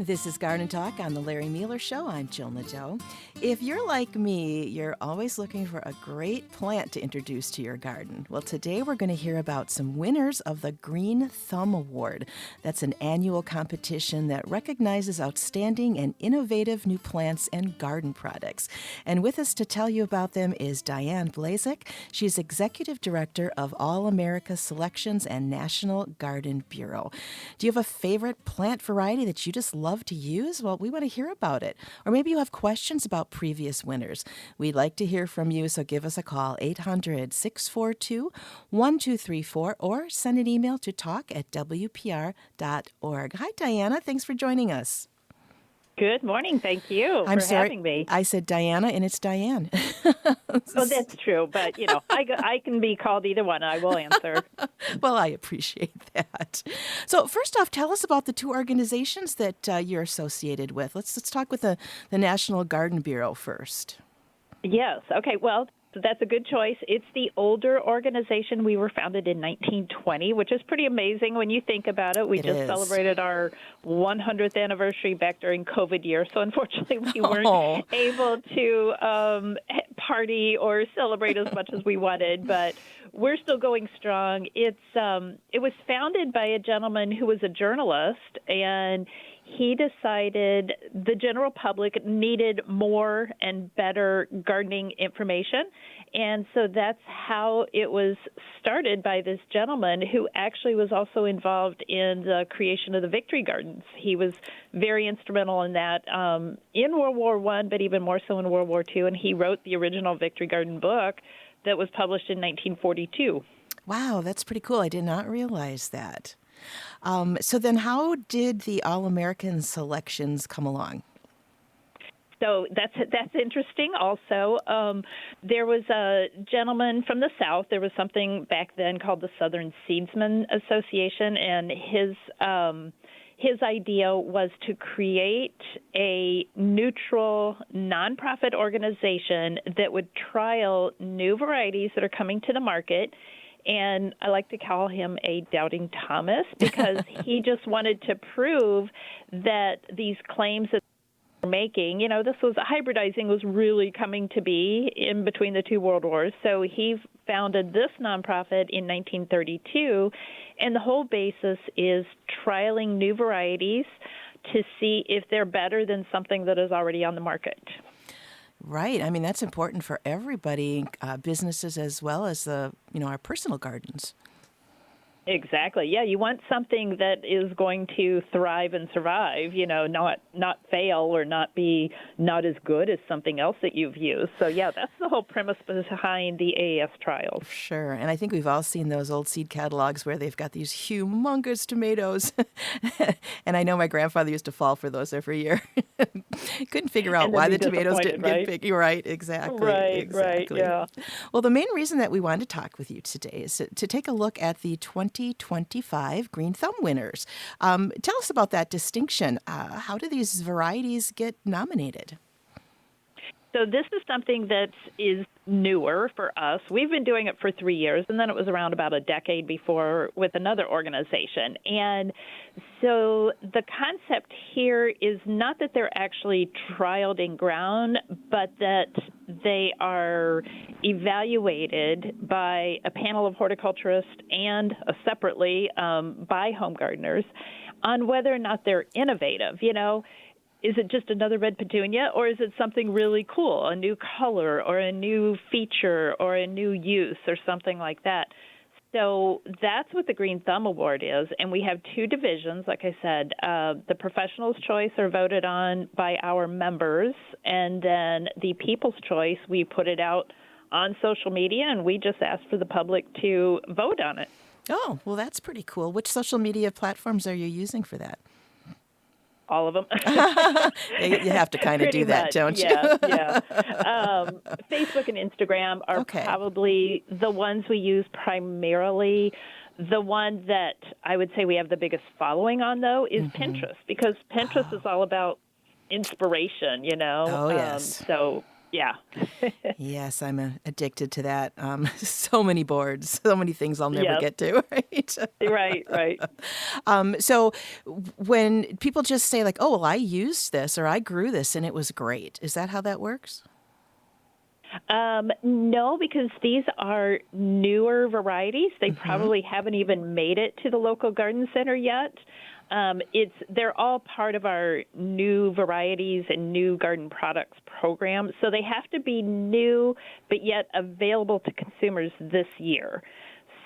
This is Garden Talk on the Larry Mueller Show. I'm Jill Nadeau. If you're like me, you're always looking for a great plant to introduce to your garden. Well, today we're going to hear about some winners of the Green Thumb Award. That's an annual competition that recognizes outstanding and innovative new plants and garden products. And with us to tell you about them is Diane Blazek. She's Executive Director of All America Selections and National Garden Bureau. Do you have a favorite plant variety that you just love to use? Well, we want to hear about it. Or maybe you have questions about previous winners. We'd like to hear from you, so give us a call, 800-642-1234, or send an email to talk@wpr.org. Hi, Diana. Thanks for joining us. Good morning. Thank you for having me. I said Diana, and it's Diane. Oh, that's true. But, I can be called either one. I will answer. Well, I appreciate that. So first off, tell us about the two organizations that you're associated with. Let's talk with the National Garden Bureau first. Yes. Okay. Well, that's a good choice. It's the older organization. We were founded in 1920, which is pretty amazing when you think about it. We just celebrated our 100th anniversary back during COVID year. So unfortunately, we weren't able to party or celebrate as much as we wanted, but we're still going strong. It was founded by a gentleman who was a journalist, and he decided the general public needed more and better gardening information. And so that's how it was started by this gentleman who actually was also involved in the creation of the Victory Gardens. He was very instrumental in that in World War I, but even more so in World War II. And he wrote the original Victory Garden book that was published in 1942. Wow, that's pretty cool. I did not realize that. So then how did the All-American selections come along? So that's interesting also. There was a gentleman from the South. There was something back then called the Southern Seedsman Association, and his idea was to create a neutral, nonprofit organization that would trial new varieties that are coming to the market. And I like to call him a doubting Thomas because he just wanted to prove that these claims that they were making, hybridizing was really coming to be in between the two world wars. So he founded this nonprofit in 1932, and the whole basis is trialing new varieties to see if they're better than something that is already on the market. Right. I mean, that's important for everybody, businesses as well as our personal gardens. Exactly. Yeah, you want something that is going to thrive and survive, not fail or not be not as good as something else that you've used. So, yeah, that's the whole premise behind the AAS trials. Sure. And I think we've all seen those old seed catalogs where they've got these humongous tomatoes. And I know my grandfather used to fall for those every year. Couldn't figure out why the tomatoes didn't get big. You're right. Exactly. Right. Yeah. Well, the main reason that we wanted to talk with you today is to take a look at the 2025 Green Thumb winners. Tell us about that distinction. How do these varieties get nominated? So this is something that is newer for us. We've been doing it for 3 years, and then it was around about a decade before with another organization. And so the concept here is not that they're actually trialed in ground, but that they are evaluated by a panel of horticulturists and separately by home gardeners on whether or not they're innovative. Is it just another red petunia, or is it something really cool, a new color or a new feature or a new use or something like that? So that's what the Green Thumb Award is, and we have two divisions. Like I said, the Professionals' Choice are voted on by our members, and then the People's Choice, we put it out on social media, and we just ask for the public to vote on it. Oh, well, that's pretty cool. Which social media platforms are you using for that? All of them. You have to kind of do that, don't you? Yeah. Facebook and Instagram are probably the ones we use primarily. The one that I would say we have the biggest following on, though, is Pinterest, because Pinterest is all about inspiration, Oh, yes. So Yeah. Yes, I'm addicted to that. So many boards, so many things I'll never Yes. get to, right? Right, right. So when people just say like, "Oh, well, I used this or I grew this and it was great," is that how that works? No, because these are newer varieties. They Mm-hmm. probably haven't even made it to the local garden center yet. They're all part of our new varieties and new garden products program. So they have to be new, but yet available to consumers this year.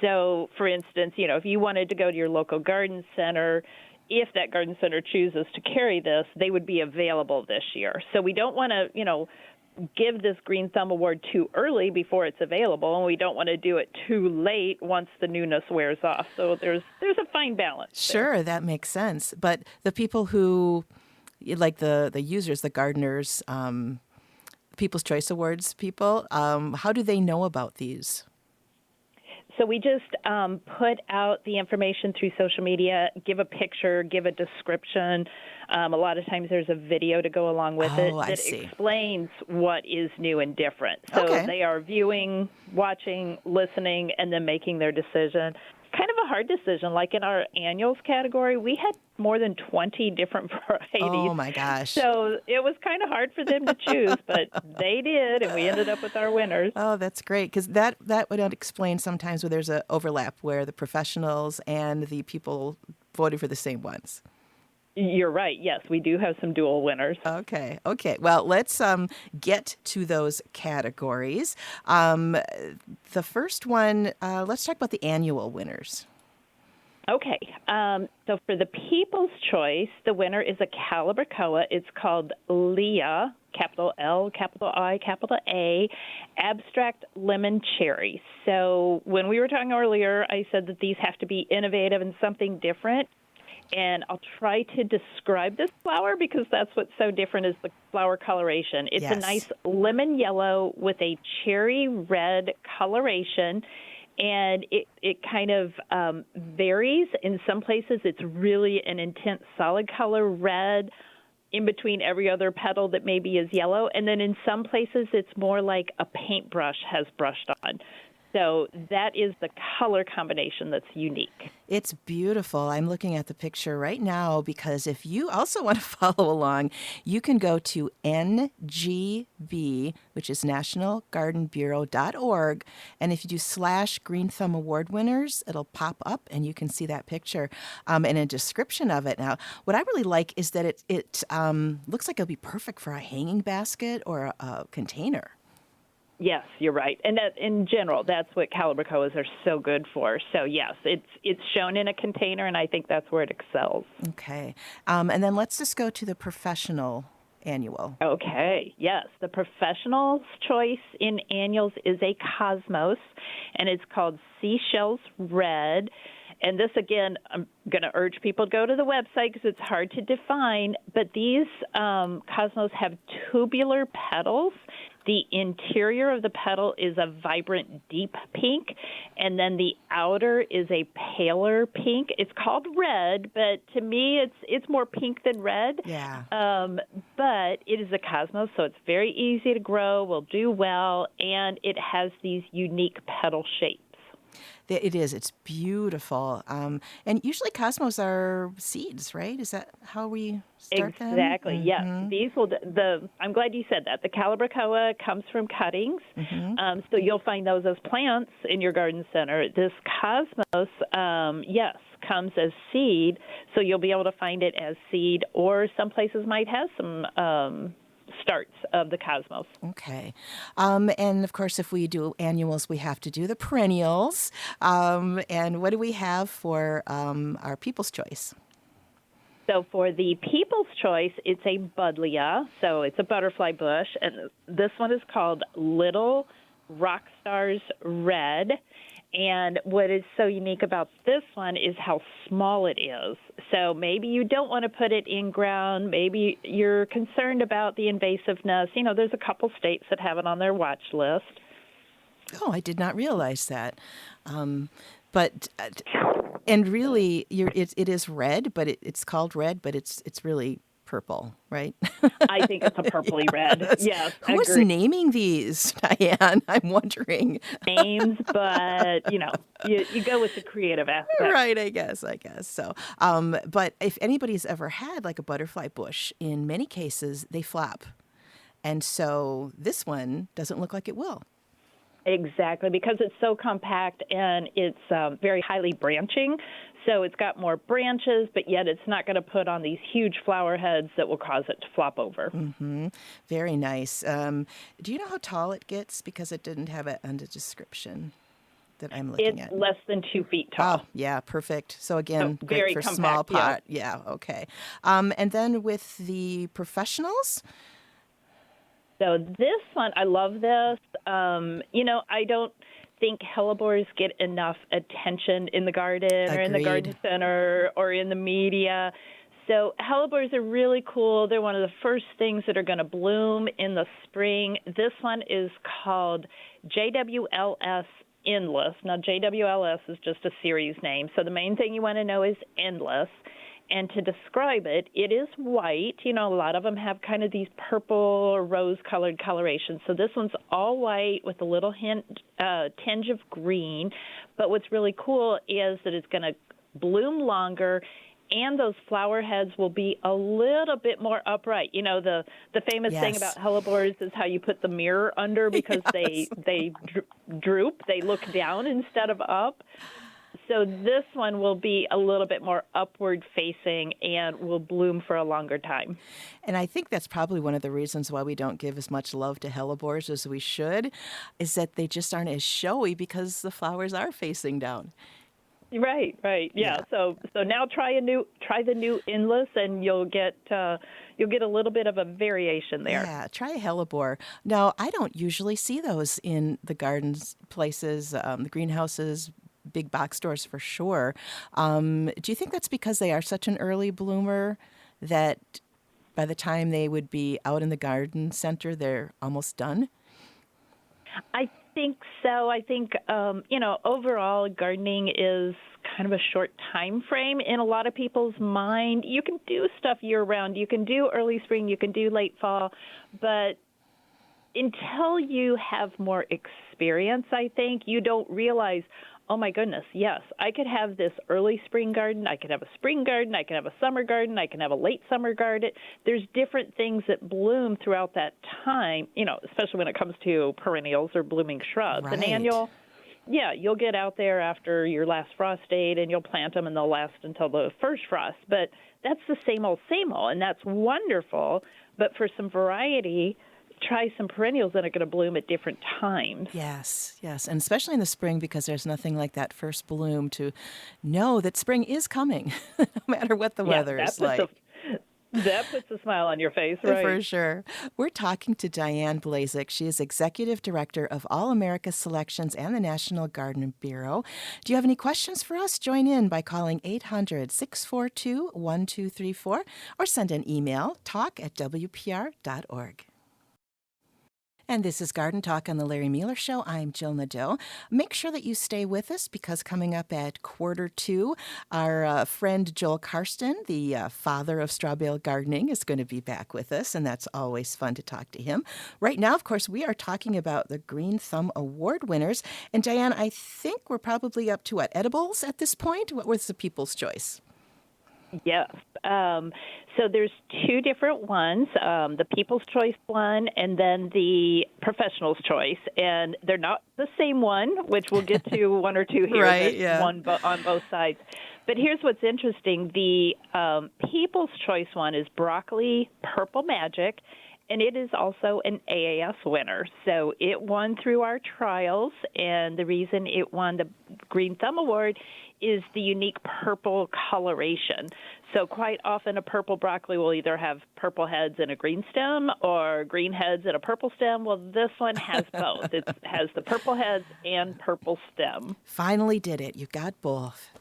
So, for instance, if you wanted to go to your local garden center, if that garden center chooses to carry this, they would be available this year. So we don't want to, give this Green Thumb Award too early before it's available, and we don't want to do it too late once the newness wears off. So there's a fine balance there. Sure, that makes sense. But the people who, like the users, the gardeners, People's Choice Awards people, how do they know about these? So we just put out the information through social media, give a picture, give a description. A lot of times there's a video to go along with it Oh, I that see. explains what is new and different. So Okay. they are viewing, watching, listening, and then making their decision. Kind of a hard decision. Like in our annuals category, we had more than 20 different varieties. Oh my gosh. So it was kind of hard for them to choose, but they did, and we ended up with our winners. Oh, that's great because that would explain sometimes where there's an overlap where the professionals and the people voted for the same ones. You're right. Yes, we do have some dual winners. Okay. Well, let's get to those categories. The first one, let's talk about the annual winners. Okay. So for the People's Choice, the winner is a Calibrachoa. It's called Leah, capital L, capital I, capital A, Abstract Lemon Cherry. So when we were talking earlier, I said that these have to be innovative and something different. And I'll try to describe this flower because that's what's so different is the flower coloration. It's Yes. a nice lemon yellow with a cherry red coloration. And it kind of varies. In some places, it's really an intense solid color red in between every other petal that maybe is yellow. And then in some places, it's more like a paintbrush has brushed on. So that is the color combination that's unique. It's beautiful. I'm looking at the picture right now because if you also want to follow along, you can go to NGB, which is nationalgardenbureau.org. And if you do /Green Thumb Award winners, it'll pop up and you can see that picture and a description of it. Now, what I really like is that it looks like it'll be perfect for a hanging basket or a container. Yes, you're right. And that, in general, that's what Calibrachoas are so good for. So, yes, it's shown in a container, and I think that's where it excels. Okay. And then let's just go to the professional annual. Okay, yes. The Professional's Choice in annuals is a Cosmos, and it's called Seashells Red. And this, again, I'm going to urge people to go to the website because it's hard to define, but these Cosmos have tubular petals. The interior of the petal is a vibrant deep pink, and then the outer is a paler pink. It's called red, but to me it's more pink than red. Yeah. But it is a Cosmos, so it's very easy to grow, will do well, and it has these unique petal shapes. It is. It's beautiful. And usually cosmos are seeds, right? Is that how we start them? Exactly. Yes. These will. I'm glad you said that. The Calibrachoa comes from cuttings, so you'll find those as plants in your garden center. This Cosmos, yes, comes as seed, so you'll be able to find it as seed, or some places might have some starts of the Cosmos. Okay. And of course, if we do annuals, we have to do the perennials. And what do we have for our People's Choice? So for the People's Choice, it's a buddleia, so it's a butterfly bush, and this one is called Little Rock Stars Red. And what is so unique about this one is how small it is. So maybe you don't want to put it in ground. Maybe you're concerned about the invasiveness. You know, there's a couple states that have it on their watch list. Oh, I did not realize that. But and really, it is red, but it's called red, but it's really purple, right? I think it's a purpley red. Yes. Yes, Who is agree. naming these, Diane? I'm wondering. Names, but you go with the creative aspect. Right, I guess. So, but if anybody's ever had like a butterfly bush, in many cases they flap. And so this one doesn't look like it will. Exactly, because it's so compact and it's very highly branching. So it's got more branches, but yet it's not going to put on these huge flower heads that will cause it to flop over. Mm-hmm. Very nice. Do you know how tall it gets? Because it didn't have it on the description that I'm looking It's at. less than 2 feet tall. Oh, yeah, perfect. So again, So great very for compact, small yeah. pot. Yeah, okay. And then with the professionals? So this one, I love this. I don't think hellebores get enough attention in the garden or in the garden Agreed. center or in the media. So hellebores are really cool. They're one of the first things that are going to bloom in the spring. This one is called JWLS Endless. Now, JWLS is just a series name. So the main thing you want to know is endless. And to describe it, it is white. A lot of them have kind of these purple or rose-colored colorations. So this one's all white with a little tinge of green. But what's really cool is that it's going to bloom longer, and those flower heads will be a little bit more upright. The famous thing Yes. about hellebores is how you put the mirror under because Yes. they droop. They look down instead of up. So this one will be a little bit more upward facing and will bloom for a longer time. And I think that's probably one of the reasons why we don't give as much love to hellebores as we should, is that they just aren't as showy because the flowers are facing down. Right. Yeah. So now try the new endless, and you'll get a little bit of a variation there. Yeah, try a hellebore. Now, I don't usually see those in the gardens places, the greenhouses, big box stores for sure. Do you think that's because they are such an early bloomer that by the time they would be out in the garden center, they're almost done? I think so. I think, overall gardening is kind of a short time frame in a lot of people's mind. You can do stuff year round. You can do early spring. You can do late fall. But until you have more experience, I think, you don't realize, oh my goodness, yes, I could have this early spring garden, I could have a spring garden, I can have a summer garden, I can have a late summer garden. There's different things that bloom throughout that time, especially when it comes to perennials or blooming shrubs. Right. And you'll get out there after your last frost date and you'll plant them and they'll last until the first frost. But that's the same old, and that's wonderful. But for some variety, try some perennials that are going to bloom at different times. Yes, and especially in the spring, because there's nothing like that first bloom to know that spring is coming, no matter what the weather is like. That puts a smile on your face, right? For sure. We're talking to Diane Blazek. She is Executive Director of All America Selections and the National Garden Bureau. Do you have any questions for us? Join in by calling 800-642-1234 or send an email, talk@wpr.org. And this is Garden Talk on the Larry Mueller Show. I'm Jill Nadeau. Make sure that you stay with us because coming up at 1:45, our friend Joel Karsten, the father of straw bale gardening, is going to be back with us, and that's always fun to talk to him. Right now, of course, we are talking about the Green Thumb Award winners. And Diane, I think we're probably up to edibles at this point? What was the People's Choice? Yes. So there's two different ones, the People's Choice one and then the Professional's Choice. And they're not the same one, which we'll get to one or two here. Right, yeah. One on both sides. But here's what's interesting. The People's Choice one is Broccoli Purple Magic, and it is also an AAS winner. So it won through our trials, and the reason it won the Green Thumb Award is the unique purple coloration. So quite often a purple broccoli will either have purple heads and a green stem or green heads and a purple stem. Well, this one has both. It has the purple heads and purple stem. Finally did it. You got both.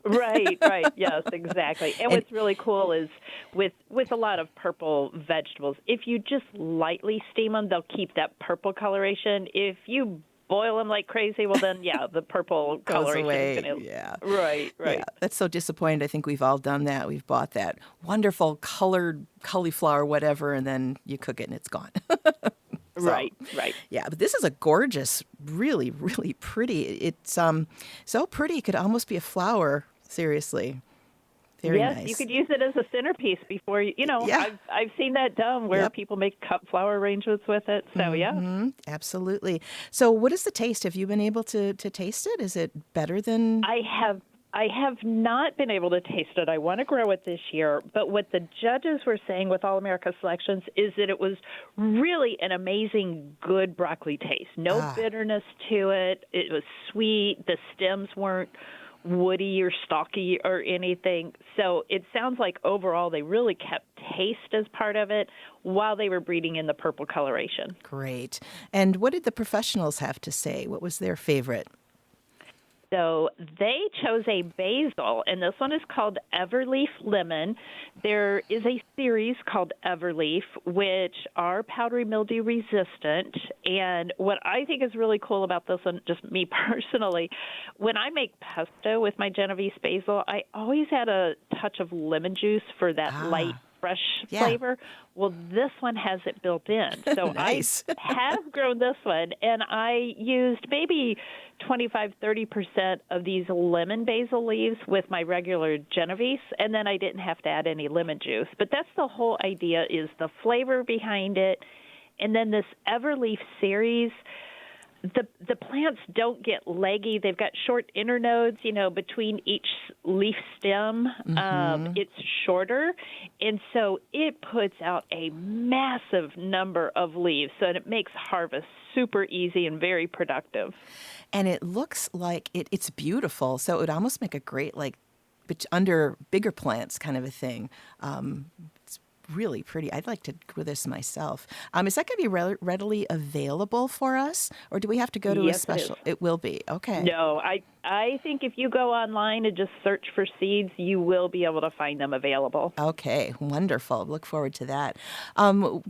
Right. Yes, exactly. And what's really cool is with a lot of purple vegetables, if you just lightly steam them, they'll keep that purple coloration. If you boil them like crazy, well, then, yeah, the purple Goes coloration is away. going to. Yeah. Right, Yeah. right. That's so disappointing. I think we've all done that. We've bought that wonderful colored cauliflower, whatever, and then you cook it and it's gone. So, Right, right. yeah, but this is a gorgeous, really, really pretty. It's so pretty it could almost be a flower. Seriously, very Yes, you nice. could use it as a centerpiece before Yeah. I've seen that done where Yep. people make cup flower arrangements with it. So yeah. Absolutely. So, what is the taste? Have you been able to taste it? Is it better than? I have not been able to taste it. I want to grow it this year, but what the judges were saying with All America Selections is that it was really an amazing, good broccoli taste. No bitterness to it. It was sweet. The stems weren't woody or stalky or anything. So it sounds like overall they really kept taste as part of it while they were breeding in the purple coloration. Great. And what did the professionals have to say? What was their favorite? So they chose a basil, and this one is called Everleaf Lemon. There is a series called Everleaf, which are powdery mildew resistant. And what I think is really cool about this one, just me personally, when I make pesto with my Genovese basil, I always add a touch of lemon juice for that light fresh flavor. Well, this one has it built in. So Nice. I have grown this one, and I used maybe 25-30% of these lemon basil leaves with my regular Genovese, and then I didn't have to add any lemon juice. But that's the whole idea, is the flavor behind it. And then this Everleaf series, the plants don't get leggy. They've got short internodes, between each leaf stem. It's shorter, and so it puts out a massive number of leaves, so it makes harvest super easy and very productive. And it looks like it's beautiful. So it would almost make a great, under bigger plants kind of a thing. It's really pretty. I'd like to grow this myself. Is that going to be readily available for us, or do we have to go to a Yes, special? it is. It will be. Okay. No, I think if you go online and just search for seeds, you will be able to find them available. Okay, wonderful. Look forward to that.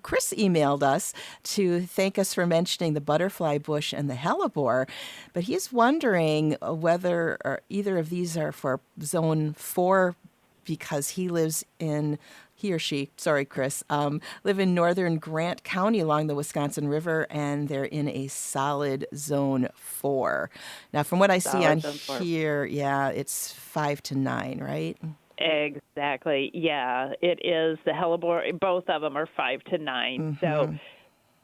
Chris emailed us to thank us for mentioning the butterfly bush and the hellebore, but he's wondering whether either of these are for zone 4 because he or she, sorry, Chris, live in northern Grant County along the Wisconsin River, and they're in a solid zone 4. Now, from what I see on here, it's 5 to 9, right? Exactly. Yeah, it is the hellebore. Both of them are 5 to 9. So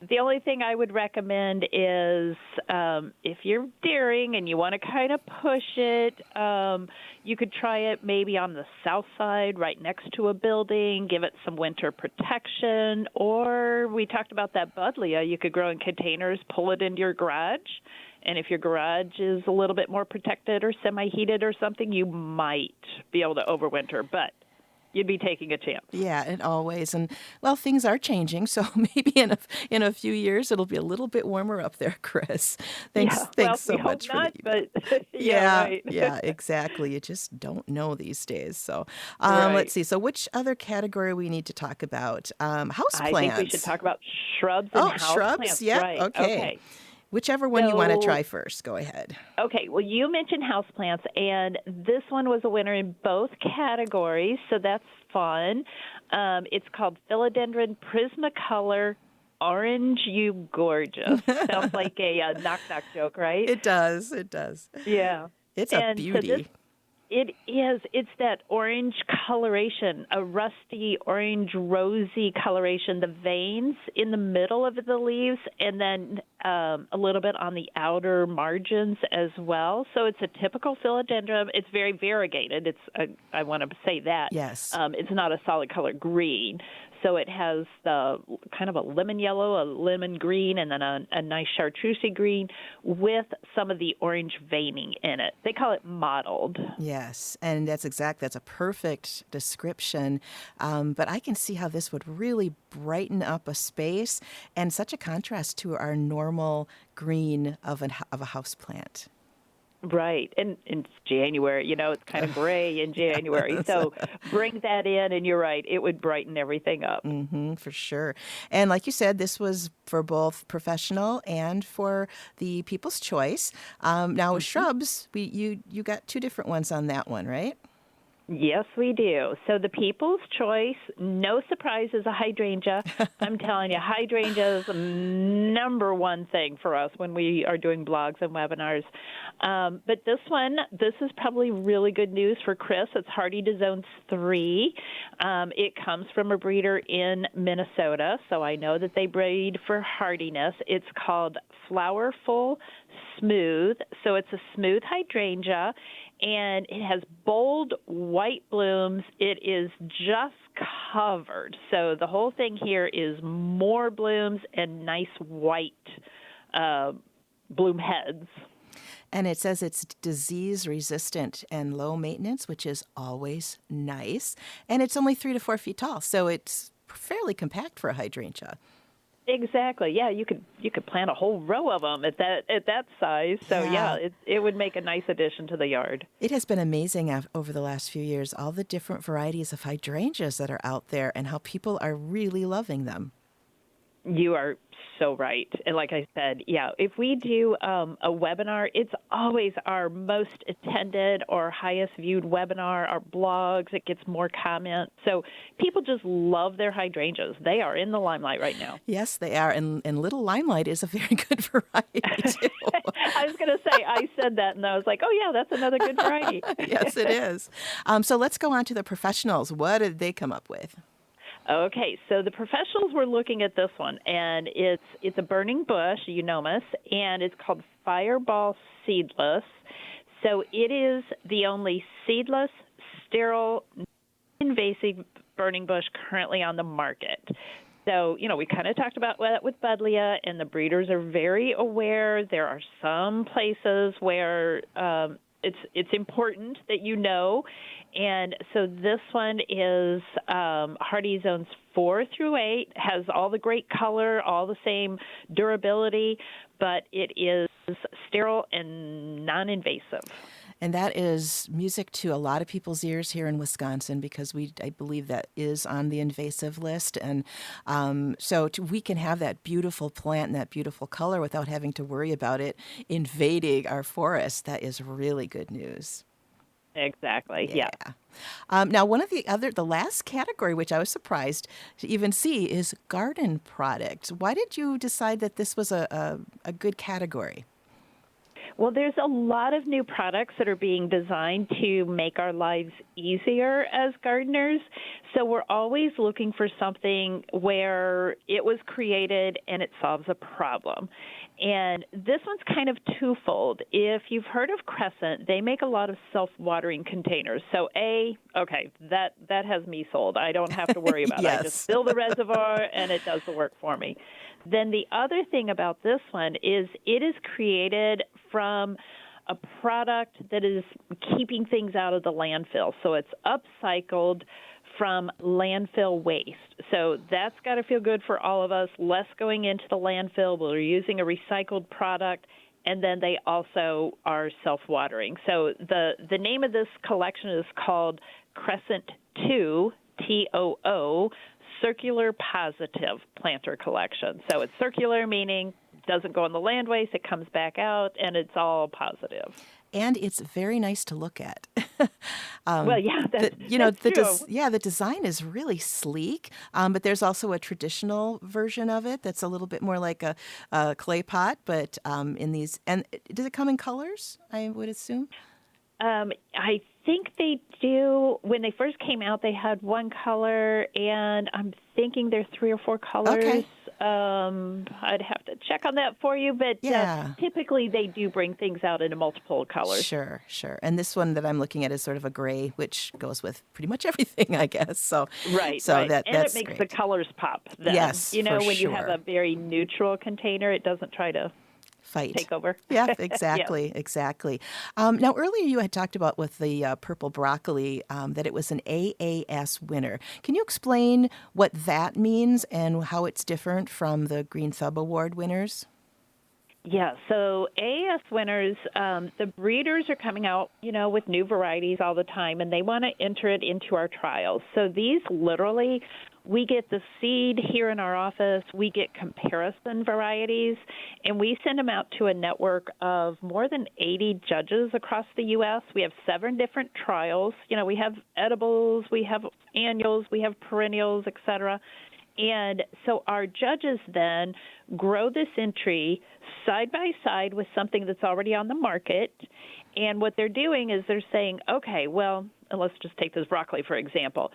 the only thing I would recommend is if you're daring and you want to kind of push it, you could try it maybe on the south side, right next to a building, give it some winter protection. Or we talked about that buddleia. You could grow in containers, pull it into your garage. And if your garage is a little bit more protected or semi-heated or something, you might be able to overwinter. But you'd be taking a chance. Yeah, and always. And, well, things are changing, so maybe in a few years it'll be a little bit warmer up there, Chris. Thanks so much for the email. But right. Yeah, exactly. You just don't know these days. So Right. let's see. So which other category we need to talk about? House plants. I think we should talk about shrubs and house shrubs? plants. Yeah, Right. okay. Whichever one you want to So- try first. Go ahead. Okay, well, you mentioned houseplants, and this one was a winner in both categories, so that's fun. It's called Philodendron Prismacolor Orange You Gorgeous. Sounds like a knock-knock joke, right? It does. Yeah. It's a beauty. So it is. It's that orange coloration, a rusty orange rosy coloration, the veins in the middle of the leaves, and then a little bit on the outer margins as well. So it's a typical philodendron. It's very variegated. I want to say that. Yes. It's not a solid color green. So it has the kind of a lemon yellow, a lemon green, and then a nice chartreusey green with some of the orange veining in it. They call it mottled. Yes, and that's a perfect description. But I can see how this would really brighten up a space, and such a contrast to our normal green of a house plant. Right. And it's January, it's kind of gray in January. So bring that in, and you're right, it would brighten everything up. For sure. And like you said, this was for both professional and for the People's Choice. Now, with shrubs, you got two different ones on that one, right? Yes, we do. So the People's Choice, no surprise, is a hydrangea. I'm telling you, hydrangea is the number one thing for us when we are doing blogs and webinars. But this is probably really good news for Chris. It's hardy to zone 3. It comes from a breeder in Minnesota, so I know that they breed for hardiness. It's called Flowerful Smooth. So it's a smooth hydrangea, and it has bold white blooms. It is just covered. So the whole thing here is more blooms and nice white bloom heads. And it says it's disease resistant and low maintenance, which is always nice. And it's only 3 to 4 feet tall, so it's fairly compact for a hydrangea. Exactly. Yeah, you could plant a whole row of them at that size. So it would make a nice addition to the yard. It has been amazing over the last few years, all the different varieties of hydrangeas that are out there and how people are really loving them. You are so right. And like I said, if we do a webinar, it's always our most attended or highest viewed webinar, our blogs. It gets more comments. So people just love their hydrangeas. They are in the limelight right now. Yes, they are. And Little Limelight is a very good variety, too. I was going to say, I said that, and I was like, oh, yeah, that's another good variety. Yes, it is. So let's go on to the professionals. What did they come up with? Okay, so the professionals were looking at this one, and it's a burning bush, eunomys, and it's called Fireball Seedless. So it is the only seedless, sterile, invasive burning bush currently on the market. So, we kind of talked about that with Buddleia, and the breeders are very aware. There are some places where it's important that you know. And so this one is hardy zones 4 through 8, has all the great color, all the same durability, but it is sterile and non-invasive. And that is music to a lot of people's ears here in Wisconsin because I believe that is on the invasive list. And we can have that beautiful plant and that beautiful color without having to worry about it invading our forest. That is really good news. Exactly. Yeah. Now, the last category, which I was surprised to even see, is garden products. Why did you decide that this was a good category? Well, there's a lot of new products that are being designed to make our lives easier as gardeners. So we're always looking for something where it was created and it solves a problem. And this one's kind of twofold. If you've heard of Crescent, they make a lot of self-watering containers. So that has me sold. I don't have to worry about Yes. it. I just fill the reservoir and it does the work for me. Then the other thing about this one is it is created from a product that is keeping things out of the landfill. So it's upcycled from landfill waste. So that's got to feel good for all of us, less going into the landfill. We're using a recycled product, and then they also are self-watering. So the name of this collection is called Crescent 2, TOO, Circular Positive Planter Collection. So it's circular, meaning it doesn't go in the land waste, it comes back out, and it's all positive. And it's very nice to look at. Well, yeah, that's true. The design is really sleek, but there's also a traditional version of it that's a little bit more like a clay pot, but in these, and does it come in colors, I would assume? I think they do. When they first came out, they had one color, and I'm thinking there's 3 or 4 colors. Okay. I'd have to check on that for you, but typically they do bring things out in multiple colors. Sure. And this one that I'm looking at is sort of a gray, which goes with pretty much everything, I guess. So right. That's it makes great. The colors pop. Then. Yes, when you sure. have a very neutral container, it doesn't try to fight. Take over. Yeah, exactly, exactly. Now, earlier you had talked about with the purple broccoli that it was an AAS winner. Can you explain what that means and how it's different from the Green Thumb Award winners? Yeah, so AAS winners, the breeders are coming out, with new varieties all the time, and they want to enter it into our trials. So these literally, we get the seed here in our office, we get comparison varieties, and we send them out to a network of more than 80 judges across the U.S. We have 7 different trials. We have edibles, we have annuals, we have perennials, et cetera. And so our judges then grow this entry side by side with something that's already on the market. And what they're doing is they're saying, okay, well, and let's just take this broccoli, for example.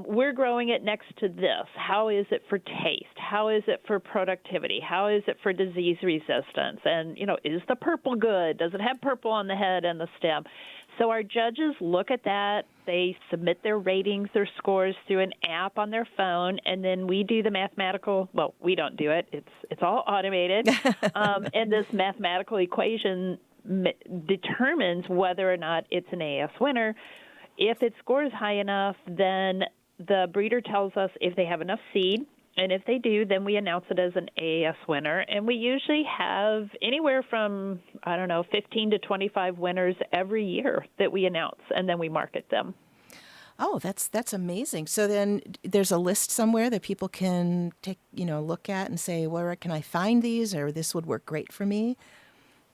We're growing it next to this. How is it for taste? How is it for productivity? How is it for disease resistance? And, is the purple good? Does it have purple on the head and the stem? So our judges look at that. They submit their ratings, their scores through an app on their phone, and then we do the mathematical. Well, we don't do it. It's all automated. And this mathematical equation determines whether or not it's an AS winner. If it scores high enough, then the breeder tells us if they have enough seed. And if they do, then we announce it as an AAS winner. And we usually have anywhere from, 15 to 25 winners every year that we announce, and then we market them. Oh, that's amazing. So then there's a list somewhere that people can take, look at and say, where can I find these, or this would work great for me?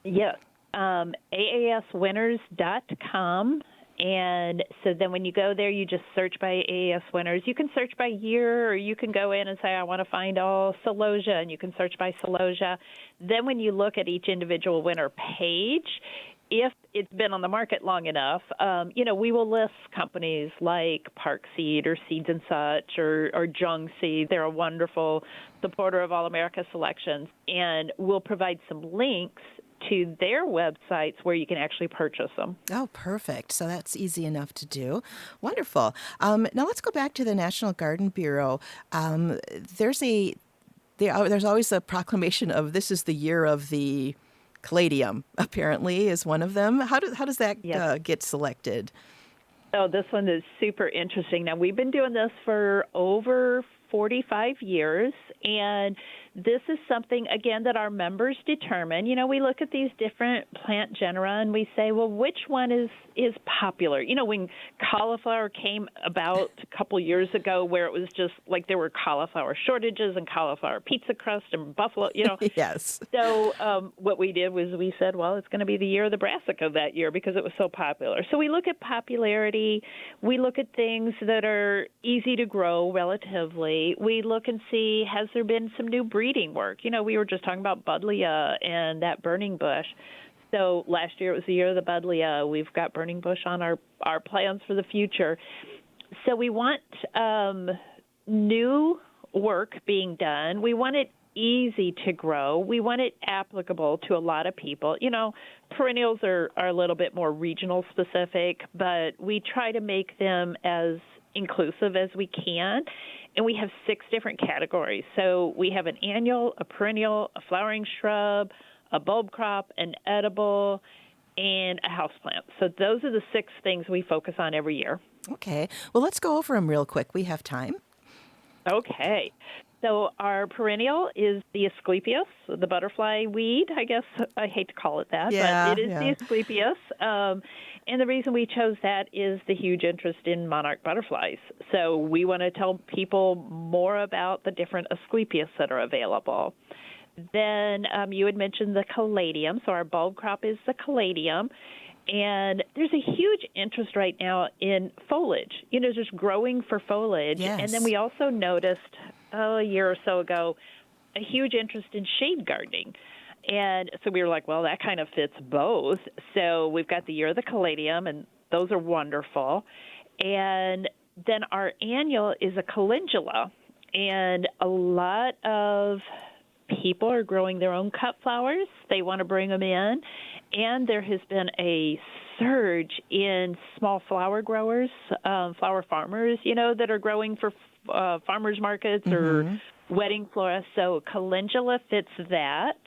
Yes, aaswinners.com. And so then when you go there, you just search by AAS winners. You can search by year, or you can go in and say, I want to find all Celosia, and you can search by Celosia. Then when you look at each individual winner page, if it's been on the market long enough, we will list companies like Park Seed or Seeds and Such or Jung Seed. They're a wonderful supporter of All America Selections, and we'll provide some links to their websites where you can actually purchase them. Oh, perfect. So that's easy enough to do. Wonderful. Now let's go back to the National Garden Bureau. There's always a proclamation of this is the year of the caladium, apparently, is one of them. How does that get selected? Oh, this one is super interesting. Now, we've been doing this for over 45 years, and this is something, again, that our members determine. We look at these different plant genera and we say, well, which one is popular? When cauliflower came about a couple years ago, where it was just like there were cauliflower shortages and cauliflower pizza crust and buffalo, Yes. So what we did was we said, well, it's going to be the year of the brassica that year because it was so popular. So we look at popularity. We look at things that are easy to grow relatively. We look and see, has there been some new breeding work? We were just talking about buddleia and that burning bush. So last year it was the year of the buddleia. We've got burning bush on our plans for the future. So we want new work being done. We want it easy to grow. We want it applicable to a lot of people. Perennials are a little bit more regional specific, but we try to make them as inclusive as we can. And we have 6 different categories. So we have an annual, a perennial, a flowering shrub, a bulb crop, an edible, and a houseplant. So those are the 6 things we focus on every year. Okay. Well, let's go over them real quick. We have time. Okay. So our perennial is the Asclepias, the butterfly weed. I guess I hate to call it that, but it is the Asclepias. And the reason we chose that is the huge interest in monarch butterflies. So we want to tell people more about the different Asclepias that are available. Then you had mentioned the caladium. So our bulb crop is the caladium. And there's a huge interest right now in foliage, just growing for foliage. Yes. And then we also noticed a year or so ago a huge interest in shade gardening. And so we were like, well, that kind of fits both. So we've got the year of the caladium, and those are wonderful. And then our annual is a calendula. And a lot of people are growing their own cut flowers. They want to bring them in. And there has been a surge in small flower growers, flower farmers, that are growing for farmers markets or wedding florists. So calendula fits that.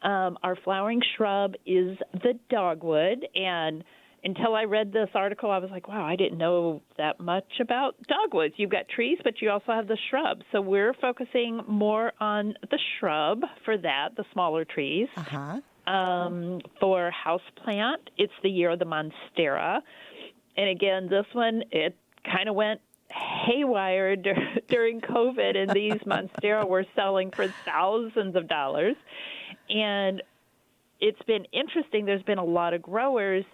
Our flowering shrub is the dogwood, and until I read this article, I was like, wow, I didn't know that much about dogwoods. You've got trees, but you also have the shrubs. So we're focusing more on the shrub for that, the smaller trees. Uh-huh. For houseplant, it's the year of the monstera. And again, this one, it kind of went haywire during COVID, and these monstera were selling for thousands of dollars. And it's been interesting. There's been a lot of growers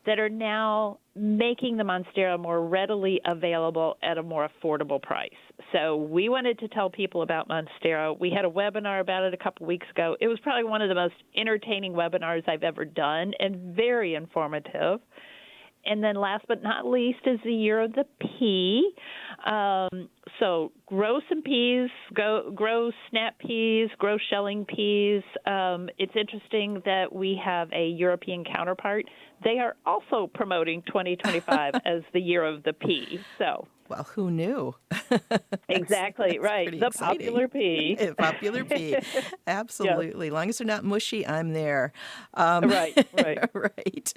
that are now making the monstera more readily available at a more affordable price. So we wanted to tell people about monstera. We had a webinar about it a couple weeks ago. It was probably one of the most entertaining webinars I've ever done and very informative. And then last but not least is the year of the pea. So grow some peas, grow snap peas, grow shelling peas. It's interesting that we have a European counterpart. They are also promoting 2025 as the year of the pea. So. Well, who knew? Exactly, right. The exciting. Popular pea. Popular pea. Absolutely. As long as they're not mushy, I'm there. Right. Right.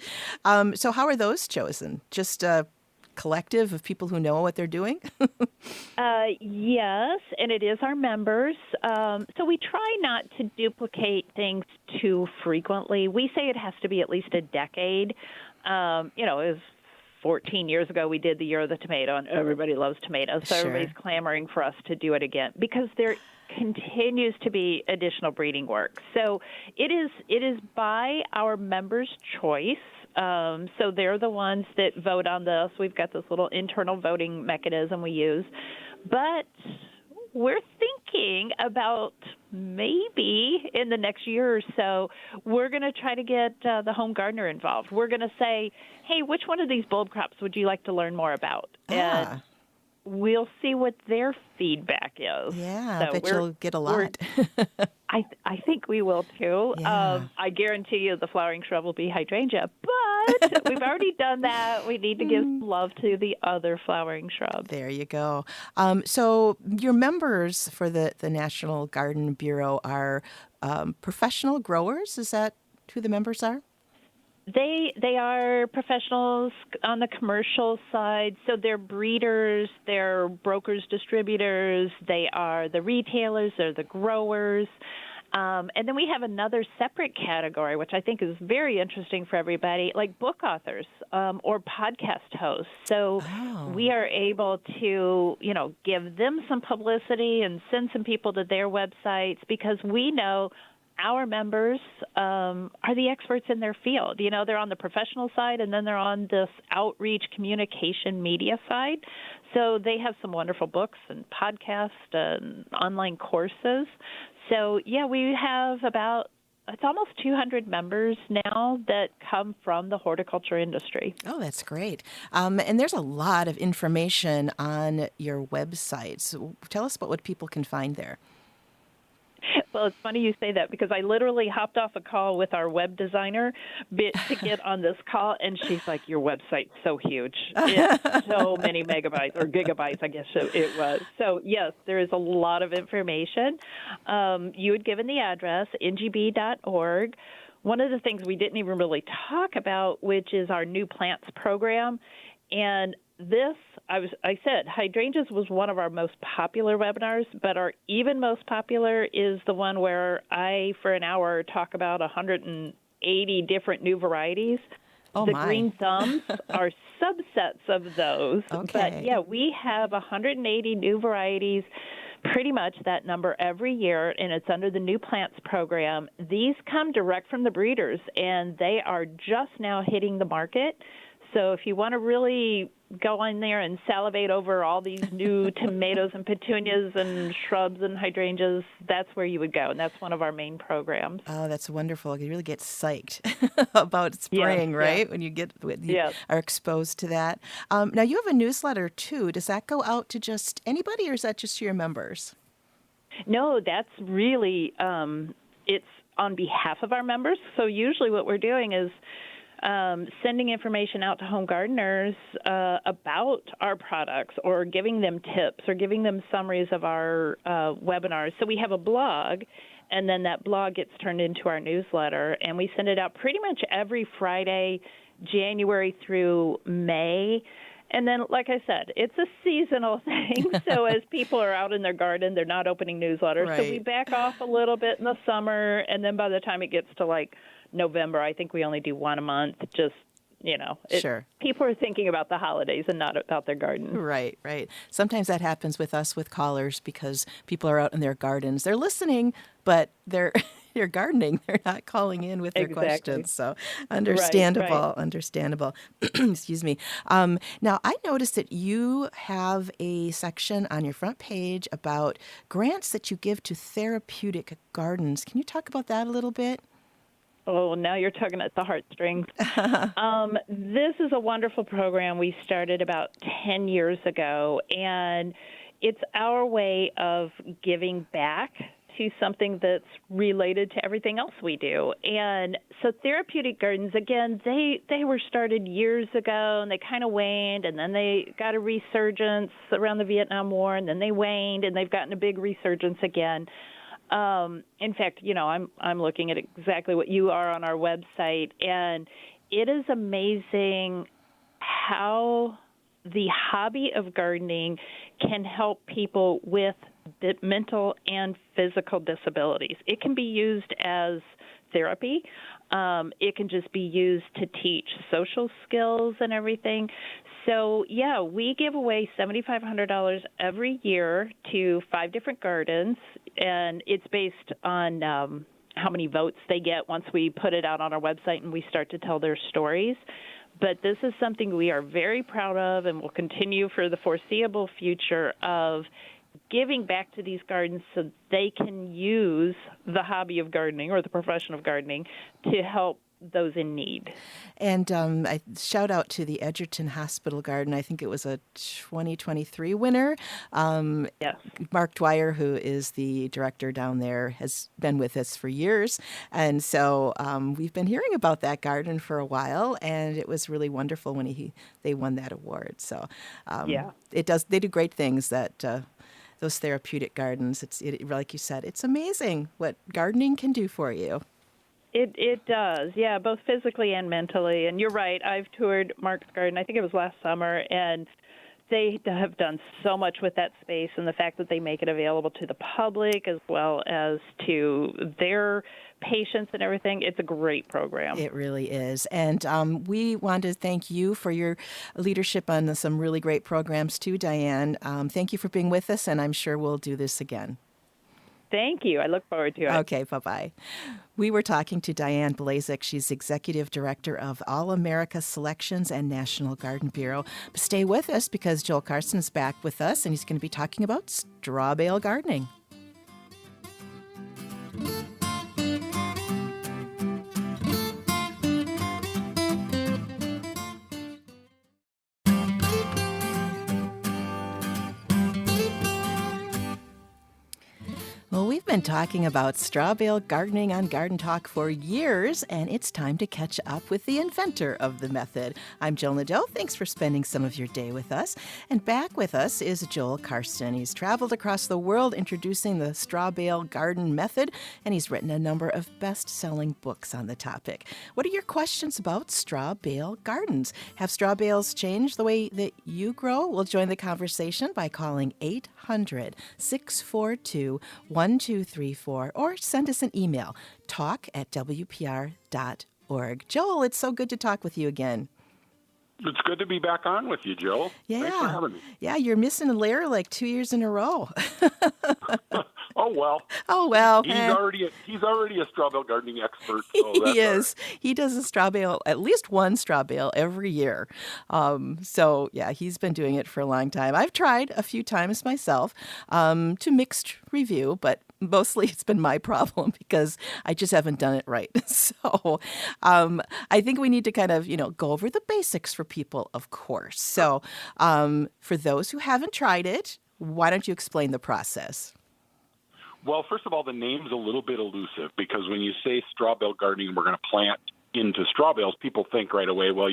So how are those chosen? Just a collective of people who know what they're doing? Yes, and it is our members. So we try not to duplicate things too frequently. We say it has to be at least a decade. It was 14 years ago, we did the Year of the Tomato, and everybody loves tomatoes. So Sure. everybody's clamoring for us to do it again because there continues to be additional breeding work. So it is by our members' choice. So they're the ones that vote on this. We've got this little internal voting mechanism we use. But we're thinking about maybe in the next year or so, we're going to try to get the home gardener involved. We're going to say, hey, which one of these bulb crops would you like to learn more about? And we'll see what their feedback is. Yeah, so I bet you'll get a lot. I think we will too. Yeah. I guarantee you the flowering shrub will be hydrangea, but we've already done that. We need to give love to the other flowering shrubs. There you go. So your members for the National Garden Bureau are professional growers? Is that who the members are? They are professionals on the commercial side, so they're breeders, they're brokers, distributors, they are the retailers, they're the growers. And then we have another separate category, which I think is very interesting for everybody, like book authors or podcast hosts. So we are able to, give them some publicity and send some people to their websites because we know our members are the experts in their field. They're on the professional side, and then they're on this outreach communication media side. So they have some wonderful books and podcasts and online courses. So, yeah, we have it's almost 200 members now that come from the horticulture industry. Oh, that's great. And there's a lot of information on your website. So tell us about what people can find there. Well, it's funny you say that because I literally hopped off a call with our web designer to get on this call, and she's like, your website's so huge. It's so many megabytes or gigabytes, I guess it was. So, yes, there is a lot of information. You had given the address, ngb.org. One of the things we didn't even really talk about, which is our New Plants program, and this, I said, hydrangeas was one of our most popular webinars, but our even most popular is the one where I, for an hour, talk about 180 different new varieties. Oh, the my. green thumbs are subsets of those. Okay. But, yeah, we have 180 new varieties, pretty much that number every year, and it's under the New Plants program. These come direct from the breeders, and they are just now hitting the market. So if you want to really go in there and salivate over all these new tomatoes and petunias and shrubs and hydrangeas, that's where you would go. And that's one of our main programs. Oh, that's wonderful. You really get psyched about spring, right? When you are exposed to that. Now, you have a newsletter, too. Does that go out to just anybody, or is that just your members? No, that's really, it's on behalf of our members. So usually what we're doing is sending information out to home gardeners about our products or giving them tips or giving them summaries of our webinars. So we have a blog, and then that blog gets turned into our newsletter, and we send it out pretty much every Friday January through May. And then, like I said, it's a seasonal thing. So as people are out in their garden, they're not opening newsletters. Right. So we back off a little bit in the summer. And then by the time it gets to like November, I think we only do one a month. Just, Sure. People are thinking about the holidays and not about their garden. Right, right. Sometimes that happens with us with callers because people are out in their gardens. They're listening, but they're gardening. They're not calling in with their questions. So understandable, Right. understandable. Excuse me. Now, I noticed that you have a section on your front page about grants that you give to therapeutic gardens. Can you talk about that a little bit? Oh, now you're tugging at the heartstrings. This is a wonderful program we started about 10 years ago, and it's our way of giving back to something that's related to everything else we do. And so therapeutic gardens, again, they were started years ago, and they kind of waned, and then they got a resurgence around the Vietnam War, and then they waned, and they've gotten a big resurgence again. In fact, I'm looking at exactly what you are on our website, and it is amazing how the hobby of gardening can help people with mental and physical disabilities. It can be used as therapy. It can just be used to teach social skills and everything. So, yeah, we give away $7,500 every year to 5 different gardens, and it's based on how many votes they get once we put it out on our website and we start to tell their stories. But this is something we are very proud of and will continue for the foreseeable future of giving back to these gardens so they can use the hobby of gardening or the profession of gardening to help those in need. And I shout out to the Edgerton Hospital Garden. I think it was a 2023 winner. Yes. Mark Dwyer, who is the director down there, has been with us for years. And so we've been hearing about that garden for a while, and it was really wonderful when they won that award. So they do great things, those therapeutic gardens. Like you said, it's amazing what gardening can do for you. It does, yeah, both physically and mentally. And you're right, I've toured Mark's garden, I think it was last summer, and they have done so much with that space, and the fact that they make it available to the public as well as to their patients and everything, it's a great program. It really is. And we want to thank you for your leadership on some really great programs too, Diane. Thank you for being with us, and I'm sure we'll do this again. Thank you. I look forward to it. Okay, bye-bye. We were talking to Diane Blazek. She's Executive Director of All America Selections and National Garden Bureau. But stay with us because Joel Karsten's back with us, and he's going to be talking about straw bale gardening. Well, we've been talking about straw bale gardening on Garden Talk for years, and it's time to catch up with the inventor of the method. I'm Jill Nadeau. Thanks for spending some of your day with us. And back with us is Joel Karsten. He's traveled across the world introducing the straw bale garden method, and he's written a number of best-selling books on the topic. What are your questions about straw bale gardens? Have straw bales changed the way that you grow? We'll join the conversation by calling 800-642-1234 or send us an email, talk@wpr.org. Joel, it's so good to talk with you again. It's good to be back on with you, Jill. Yeah. Thanks for having me. Yeah, you're missing Larry like 2 years in a row. Oh, well. Oh, well. He's already a straw bale gardening expert. So He is. He does a straw bale, at least one straw bale every year. So, yeah, he's been doing it for a long time. I've tried a few times myself, to mixed review, but mostly it's been my problem because I just haven't done it right. So I think we need to kind of, go over the basics for people, of course. So for those who haven't tried it, why don't you explain the process? Well, first of all, the name's a little bit elusive because when you say straw bale gardening, we're going to plant into straw bales, people think right away, well,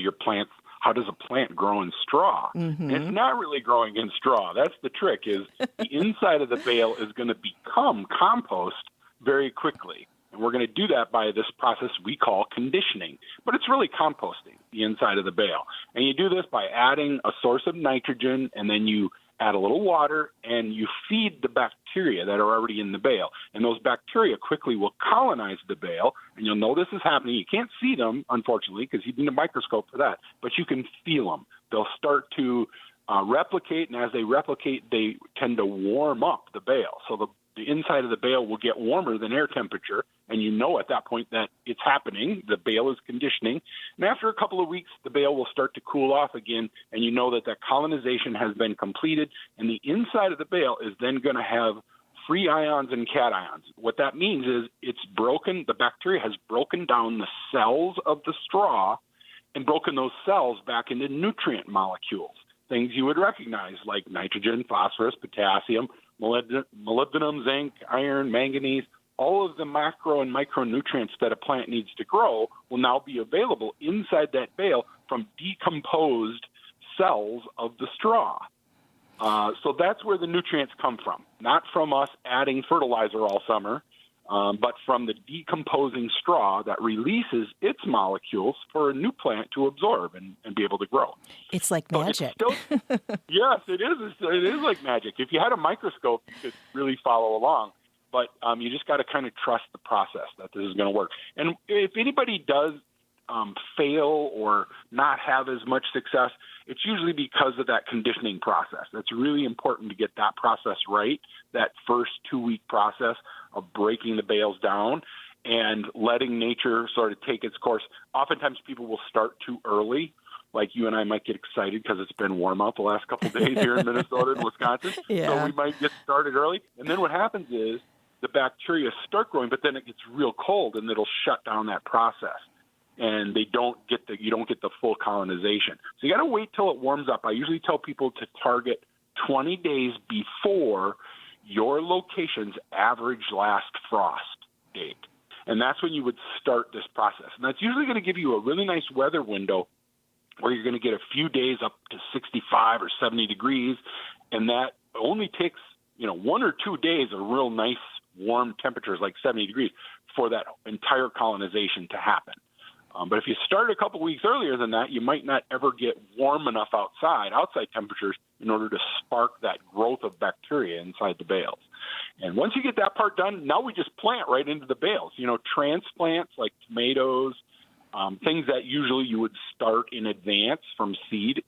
how does a plant grow in straw? Mm-hmm. And it's not really growing in straw. That's the trick, is the inside of the bale is going to become compost very quickly. And we're going to do that by this process we call conditioning. But it's really composting the inside of the bale. And you do this by adding a source of nitrogen, and then you add a little water, and you feed the bacteria that are already in the bale. And those bacteria quickly will colonize the bale, and you'll know this is happening. You can't see them, unfortunately, because you need a microscope for that, but you can feel them. They'll start to replicate, and as they replicate, they tend to warm up the bale. So the inside of the bale will get warmer than air temperature, and you know at that point that it's happening. The bale is conditioning. And after a couple of weeks, the bale will start to cool off again, and you know that that colonization has been completed, and the inside of the bale is then going to have free ions and cations. What that means is the bacteria has broken down the cells of the straw and broken those cells back into nutrient molecules, things you would recognize like nitrogen, phosphorus, potassium, molybdenum, zinc, iron, manganese. All of the macro and micronutrients that a plant needs to grow will now be available inside that bale from decomposed cells of the straw. So that's where the nutrients come from, not from us adding fertilizer all summer, but from the decomposing straw that releases its molecules for a new plant to absorb and be able to grow. It's like magic. Yes, it is. It is like magic. If you had a microscope, you could really follow along. But you just got to kind of trust the process that this is going to work. And if anybody does fail or not have as much success, it's usually because of that conditioning process. That's really important to get that process right, that first 2-week process of breaking the bales down and letting nature sort of take its course. Oftentimes people will start too early. Like you and I might get excited because it's been warm out the last couple of days here in Minnesota and Wisconsin. Yeah. So we might get started early. And then what happens is the bacteria start growing, but then it gets real cold and it'll shut down that process. And you don't get the full colonization. So you got to wait till it warms up. I usually tell people to target 20 days before your location's average last frost date. And that's when you would start this process. And that's usually going to give you a really nice weather window where you're going to get a few days up to 65 or 70 degrees. And that only takes, 1 or 2 days of real nice warm temperatures like 70 degrees for that entire colonization to happen. But if you start a couple weeks earlier than that, you might not ever get warm enough outside temperatures, in order to spark that growth of bacteria inside the bales. And once you get that part done, now we just plant right into the bales. Transplants like tomatoes, things that usually you would start in advance from seed,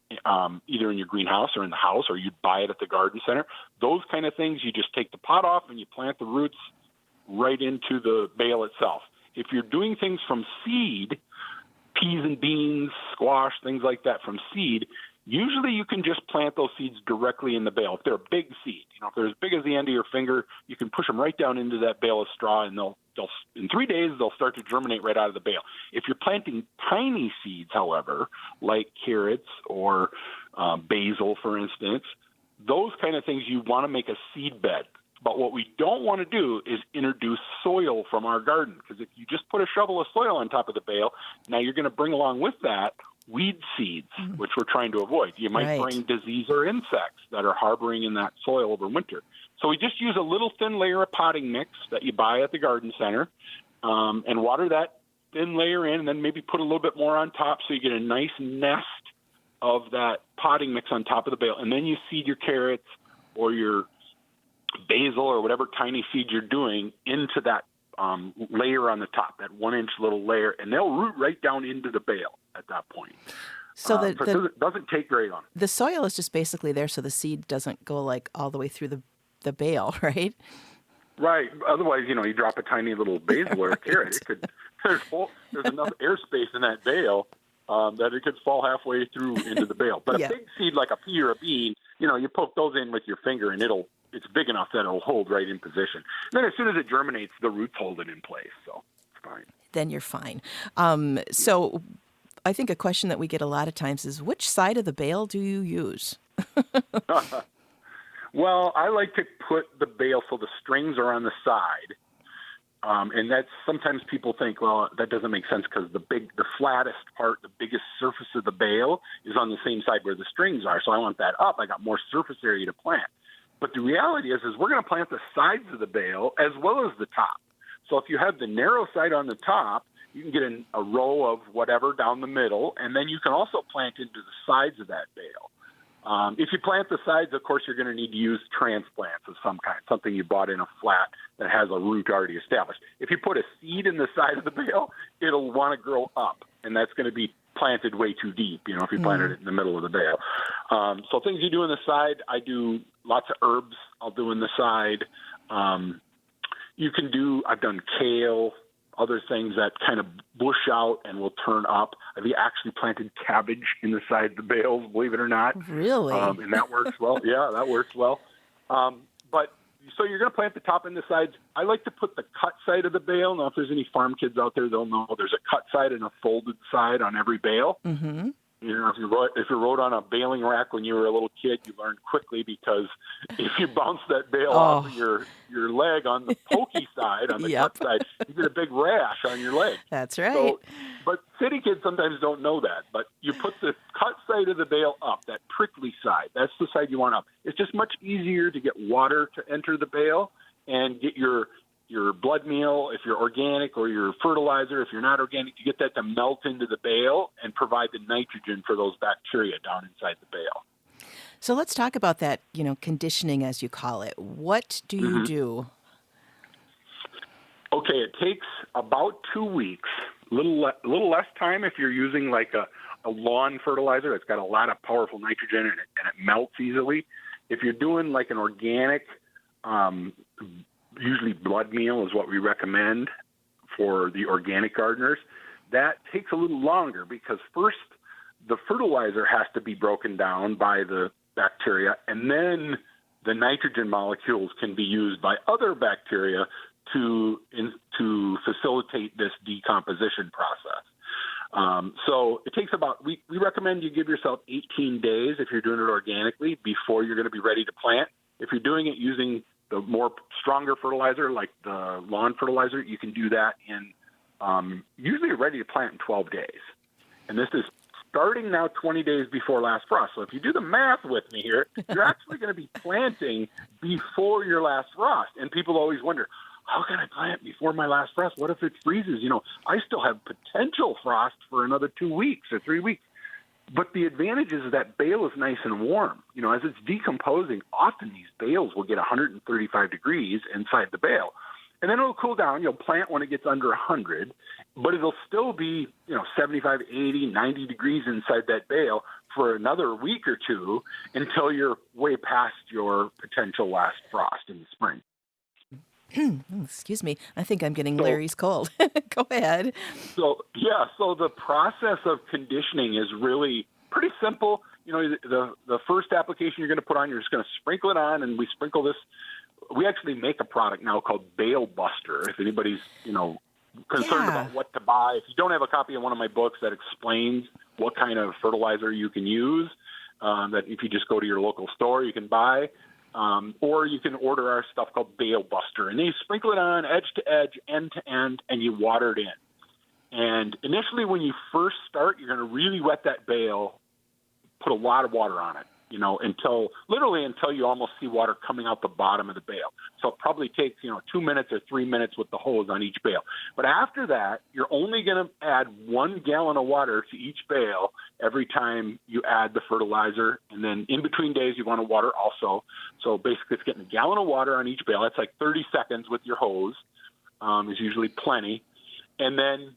either in your greenhouse or in the house, or you'd buy it at the garden center. Those kind of things, you just take the pot off and you plant the roots right into the bale itself. If you're doing things from seed, peas and beans, squash, things like that from seed, usually you can just plant those seeds directly in the bale. If they're a big seed, if they're as big as the end of your finger, you can push them right down into that bale of straw, and they'll in 3 days, they'll start to germinate right out of the bale. If you're planting tiny seeds, however, like carrots or basil, for instance, those kind of things, you want to make a seed bed. But what we don't want to do is introduce soil from our garden, because if you just put a shovel of soil on top of the bale, now you're going to bring along with that weed seeds, which we're trying to avoid. You might bring disease or insects that are harboring in that soil over winter. So we just use a little thin layer of potting mix that you buy at the garden center and water that thin layer in, and then maybe put a little bit more on top so you get a nice nest of that potting mix on top of the bale. And then you seed your carrots or your basil or whatever tiny seed you're doing into that layer on the top, that 1-inch little layer, and they'll root right down into the bale at that point. So it doesn't take very long. The soil is just basically there so the seed doesn't go like all the way through the bale, right? Right. Otherwise, you drop a tiny little basil or a carrot. There's enough airspace in that bale that it could fall halfway through into the bale. But a big seed like a pea or a bean, you poke those in with your finger and it's big enough that it'll hold right in position. And then as soon as it germinates, the roots hold it in place. So it's fine. Then you're fine. So I think a question that we get a lot of times is, which side of the bale do you use? Well, I like to put the bale so the strings are on the side. And that's sometimes people think, well, that doesn't make sense because the flattest part, the biggest surface of the bale is on the same side where the strings are. So I want that up. I got more surface area to plant. But the reality is we're going to plant the sides of the bale as well as the top. So if you have the narrow side on the top, you can get a row of whatever down the middle, and then you can also plant into the sides of that bale. If you plant the sides, of course, you're going to need to use transplants of some kind, something you bought in a flat that has a root already established. If you put a seed in the side of the bale, it'll want to grow up, and that's going to be planted way too deep, if you planted it in the middle of the bale. So things you do in the side, I do lots of herbs I'll do in the side. I've done kale, other things that kind of bush out and will turn up. I've actually planted cabbage in the side of the bales, believe it or not. Really? And that works well. Yeah, that works well. So you're going to plant the top and the sides. I like to put the cut side of the bale. Now, if there's any farm kids out there, they'll know there's a cut side and a folded side on every bale. Mm-hmm. If you rode on a baling rack when you were a little kid, you learned quickly, because if you bounce that bale off of your leg on the pokey side, on the cut side, you get a big rash on your leg. That's right. So, but city kids sometimes don't know that. But you put the cut side of the bale up, that prickly side. That's the side you want up. It's just much easier to get water to enter the bale and get your blood meal, if you're organic, or your fertilizer, if you're not organic, you get that to melt into the bale and provide the nitrogen for those bacteria down inside the bale. So let's talk about that, conditioning, as you call it. What do you do? Okay, it takes about 2 weeks, a little less time if you're using like a lawn fertilizer that's got a lot of powerful nitrogen and it melts easily. If you're doing like an organic, usually blood meal is what we recommend for the organic gardeners. That takes a little longer, because first the fertilizer has to be broken down by the bacteria, and then the nitrogen molecules can be used by other bacteria to facilitate this decomposition process. So it takes we recommend you give yourself 18 days if you're doing it organically before you're going to be ready to plant. If you're doing it using the more stronger fertilizer, like the lawn fertilizer, you can do that in usually you're ready to plant in 12 days. And this is starting now 20 days before last frost. So if you do the math with me here, you're actually going to be planting before your last frost. And people always wonder, how can I plant before my last frost? What if it freezes? I still have potential frost for another 2 weeks or 3 weeks. But the advantage is that bale is nice and warm. As it's decomposing, often these bales will get 135 degrees inside the bale. And then it'll cool down. You'll plant when it gets under 100, but it'll still be, 75, 80, 90 degrees inside that bale for another week or two until you're way past your potential last frost in the spring. Excuse me. I think I'm getting Larry's cold. Go ahead. So the process of conditioning is really pretty simple. The first application you're going to put on, you're just going to sprinkle it on, and we sprinkle this. We actually make a product now called Bale Buster. If anybody's, concerned about what to buy, if you don't have a copy of one of my books that explains what kind of fertilizer you can use, that if you just go to your local store, you can buy. Or you can order our stuff called Bale Buster, and then you sprinkle it on edge to edge, end to end, and you water it in. And initially, when you first start, you're going to really wet that bale, put a lot of water on it, until you almost see water coming out the bottom of the bale. So it probably takes, 2 minutes or 3 minutes with the hose on each bale. But after that, you're only going to add 1 gallon of water to each bale every time you add the fertilizer. And then in between days, you want to water also. So basically, it's getting a gallon of water on each bale. That's like 30 seconds with your hose, is usually plenty. And then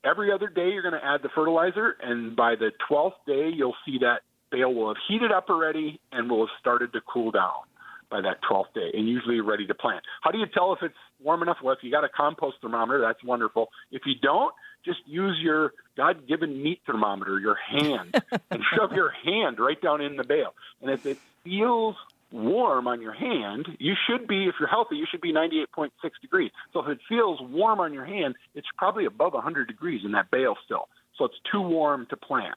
every other day, you're going to add the fertilizer. And by the 12th day, you'll see that bale will have heated up already and will have started to cool down by that 12th day, and usually you're ready to plant. How do you tell if it's warm enough? Well, if you got a compost thermometer, that's wonderful. If you don't, just use your God-given meat thermometer, your hand, and shove your hand right down in the bale. And if it feels warm on your hand, you should be, if you're healthy, you should be 98.6 degrees. So if it feels warm on your hand, it's probably above 100 degrees in that bale still. So it's too warm to plant.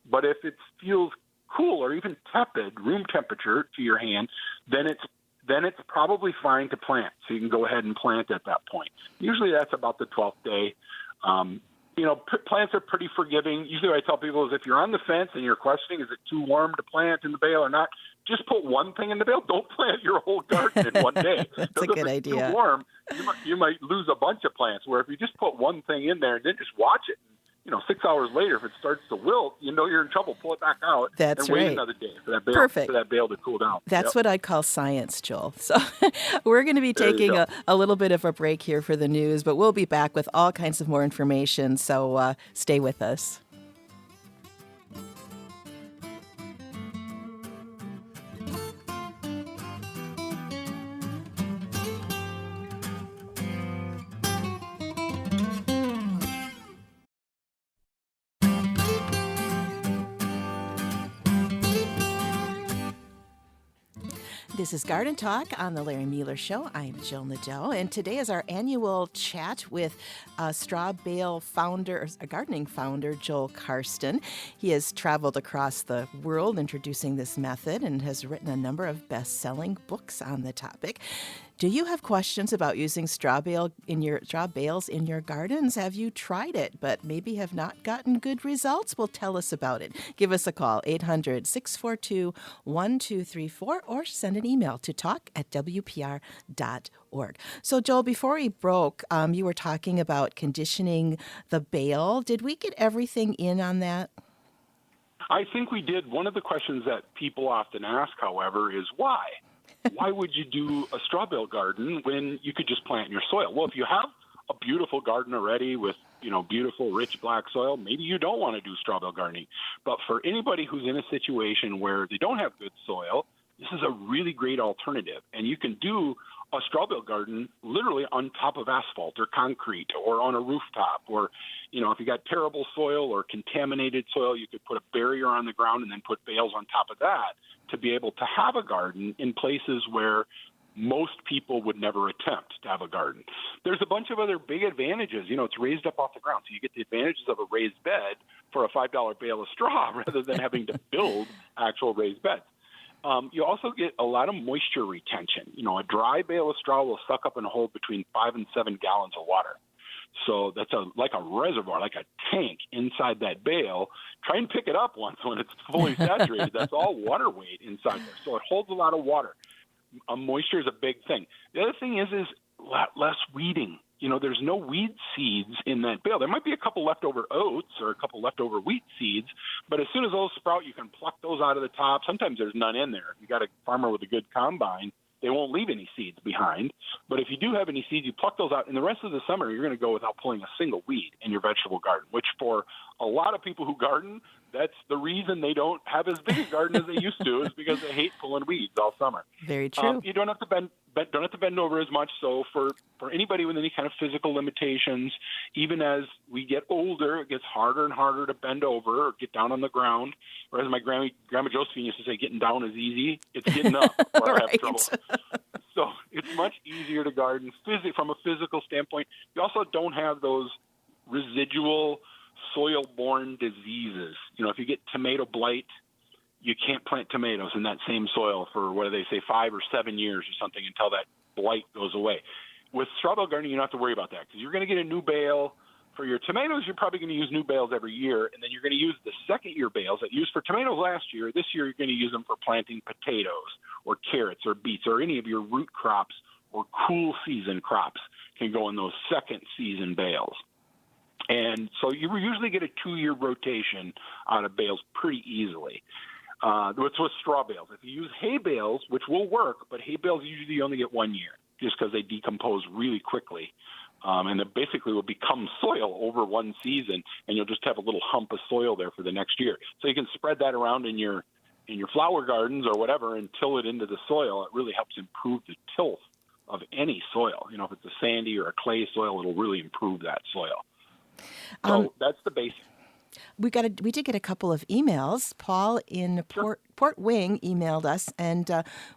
But if it feels cool or even tepid, room temperature to your hand, then it's probably fine to plant. So you can go ahead and plant at that point. Usually that's about the 12th day. Plants are pretty forgiving. Usually what I tell people is if you're on the fence and you're questioning, is it too warm to plant in the bale or not, just put one thing in the bale. Don't plant your whole garden in one day. That's a good if it's idea. too warm, you might lose a bunch of plants. Where if you just put one thing in there and then just watch it, 6 hours later, if it starts to wilt, you're in trouble. Pull it back out That's and wait right. another day for that bale, Perfect. for that bale to cool down. That's what I'd call science, Joel. So we're going to be taking a little bit of a break here for the news, but we'll be back with all kinds of more information. So stay with us. This is Garden Talk on the Larry Mueller Show. I'm Jill Nadeau, and today is our annual chat with straw bale founder, gardening founder, Joel Karsten. He has traveled across the world introducing this method and has written a number of best-selling books on the topic. Do you have questions about using straw bales in your gardens? Have you tried it, but maybe have not gotten good results? Well, tell us about it. Give us a call, 800-642-1234, or send an email to talk@wpr.org. So, Joel, before we broke, you were talking about conditioning the bale. Did we get everything in on that? I think we did. One of the questions that people often ask, however, is why? Why would you do a straw bale garden when you could just plant in your soil? Well, if you have a beautiful garden already with, beautiful, rich black soil, maybe you don't want to do straw bale gardening. But for anybody who's in a situation where they don't have good soil, this is a really great alternative. And you can do a straw bale garden literally on top of asphalt or concrete or on a rooftop. Or, if you got terrible soil or contaminated soil, you could put a barrier on the ground and then put bales on top of that to be able to have a garden in places where most people would never attempt to have a garden. There's a bunch of other big advantages. It's raised up off the ground, so you get the advantages of a raised bed for a $5 bale of straw rather than having to build actual raised beds. You also get a lot of moisture retention. A dry bale of straw will suck up and hold between 5 and 7 gallons of water. So that's like a reservoir, like a tank inside that bale. Try and pick it up once when it's fully saturated. That's all water weight inside there. So it holds a lot of water. Moisture is a big thing. The other thing is less weeding. There's no weed seeds in that bale. There might be a couple leftover oats or a couple leftover wheat seeds, but as soon as those sprout, you can pluck those out of the top. Sometimes there's none in there. If you got a farmer with a good combine, they won't leave any seeds behind. But if you do have any seeds, you pluck those out. And the rest of the summer, you're going to go without pulling a single weed in your vegetable garden, which for a lot of people who garden, that's the reason they don't have as big a garden as they used to, is because they hate pulling weeds all summer. Very true. You don't have to bend over as much. So for anybody with any kind of physical limitations, even as we get older, it gets harder and harder to bend over or get down on the ground. Or as my grandma Josephine used to say, getting down is easy. It's getting up where I have trouble. So it's much easier to garden from a physical standpoint. You also don't have those residual soil-borne diseases. If you get tomato blight, you can't plant tomatoes in that same soil for, 5 or 7 years or something until that blight goes away. With straw bale gardening, you don't have to worry about that because you're going to get a new bale. For your tomatoes, you're probably going to use new bales every year, and then you're going to use the second-year bales that you used for tomatoes last year. This year, you're going to use them for planting potatoes or carrots or beets or any of your root crops or cool season crops can go in those second-season bales. And so you usually get a 2-year rotation out of bales pretty easily. With straw bales. If you use hay bales, which will work, but hay bales usually you only get 1 year just because they decompose really quickly. And it basically will become soil over one season, and you'll just have a little hump of soil there for the next year. So you can spread that around in your flower gardens or whatever and till it into the soil. It really helps improve the tilth of any soil. If it's a sandy or a clay soil, it'll really improve that soil. So that's the basic. We did get a couple of emails. Paul in Port Wing emailed us and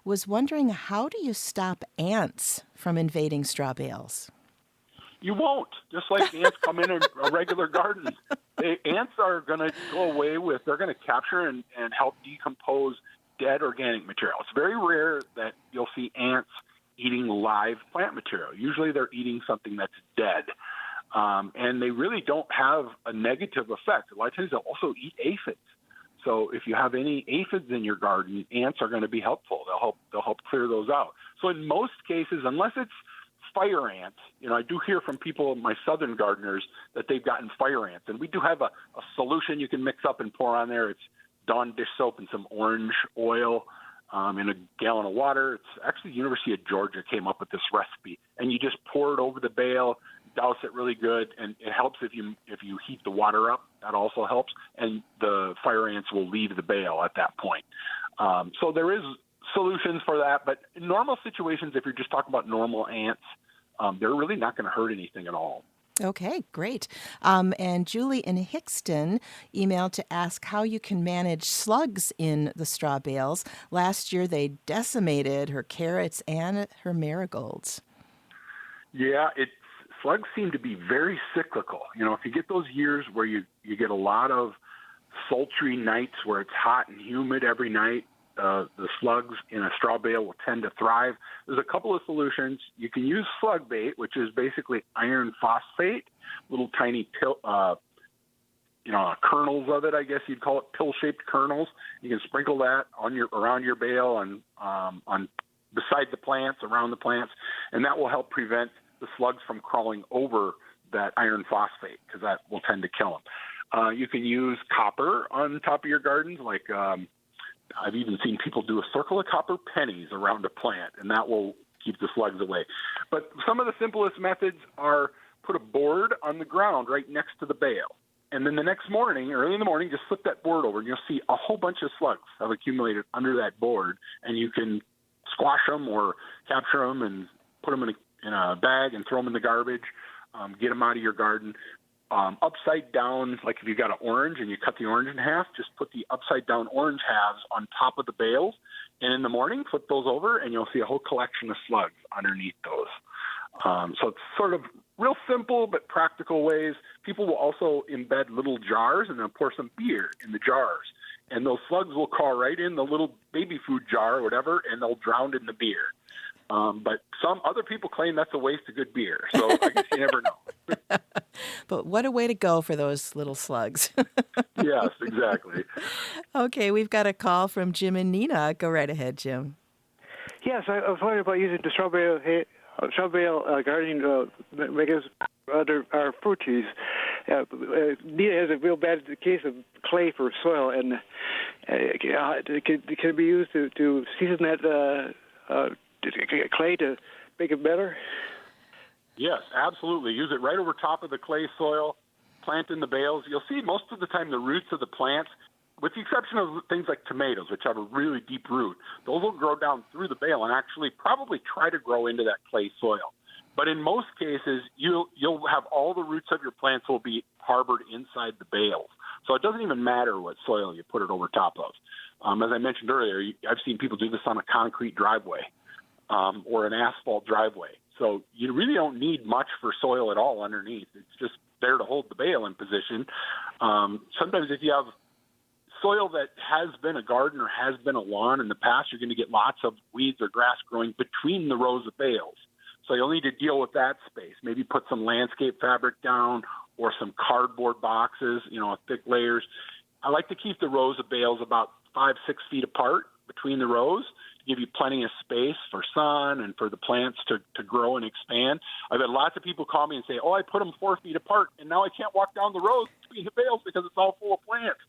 was wondering, how do you stop ants from invading straw bales? You won't. Just like ants come in a regular garden. Ants are going to go away they're going to capture and help decompose dead organic material. It's very rare that you'll see ants eating live plant material. Usually they're eating something that's dead. And they really don't have a negative effect. A lot of times they'll also eat aphids. So if you have any aphids in your garden, ants are going to be helpful. They'll help clear those out. So in most cases, unless it's fire ants, I do hear from people, my southern gardeners, that they've gotten fire ants. And we do have a solution you can mix up and pour on there. It's Dawn dish soap and some orange oil in a gallon of water. It's actually the University of Georgia came up with this recipe. And you just pour it over the bale, douse it really good, and it helps if you heat the water up. That also helps, and the fire ants will leave the bale at that point. So there is solutions for that, but in normal situations, if you're just talking about normal ants, they're really not going to hurt anything at all. Okay, great. And Julie in Hickston emailed to ask how you can manage slugs in the straw bales. Last year, they decimated her carrots and her marigolds. Yeah, slugs seem to be very cyclical. If you get those years where you get a lot of sultry nights where it's hot and humid every night, the slugs in a straw bale will tend to thrive. There's a couple of solutions. You can use slug bait, which is basically iron phosphate, little tiny kernels of it, I guess you'd call it, pill-shaped kernels. You can sprinkle that around your bale and on beside the plants, around the plants, and that will help prevent the slugs from crawling over that iron phosphate, because that will tend to kill them. You can use copper on top of your gardens, like I've even seen people do a circle of copper pennies around a plant, and that will keep the slugs away. But some of the simplest methods are put a board on the ground right next to the bale. And then the next morning, early in the morning, just flip that board over, and you'll see a whole bunch of slugs have accumulated under that board. And you can squash them or capture them and put them in a bag and throw them in the garbage, get them out of your garden. Upside down, like if you got an orange and you cut the orange in half, just put the upside down orange halves on top of the bales. And in the morning, flip those over and you'll see a whole collection of slugs underneath those. So it's sort of real simple but practical ways. People will also embed little jars and they'll pour some beer in the jars. And those slugs will crawl right in the little baby food jar or whatever, and they'll drown in the beer. But some other people claim that's a waste of good beer. So I guess you never know. But what a way to go for those little slugs. Yes, exactly. Okay, we've got a call from Jim and Nina. Go right ahead, Jim. Yes, I was wondering about using the straw bale gardening against our fruit trees. Nina has a real bad case of clay for soil, and can it be used to season that clay to make it better? Yes, absolutely. Use it right over top of the clay soil, plant in the bales. You'll see most of the time the roots of the plants, with the exception of things like tomatoes, which have a really deep root, those will grow down through the bale and actually probably try to grow into that clay soil. But in most cases, you'll have all the roots of your plants will be harbored inside the bales. So it doesn't even matter what soil you put it over top of. As I mentioned earlier, I've seen people do this on a concrete driveway or an asphalt driveway. So you really don't need much for soil at all underneath. It's just there to hold the bale in position. Sometimes if you have soil that has been a garden or has been a lawn in the past, you're going to get lots of weeds or grass growing between the rows of bales. So you'll need to deal with that space. Maybe put some landscape fabric down or some cardboard boxes, thick layers. I like to keep the rows of bales about 5-6 feet apart between the rows, give you plenty of space for sun and for the plants to grow and expand. I've had lots of people call me and say, I put them 4 feet apart, and now I can't walk down the rows between the bales because it's all full of plants.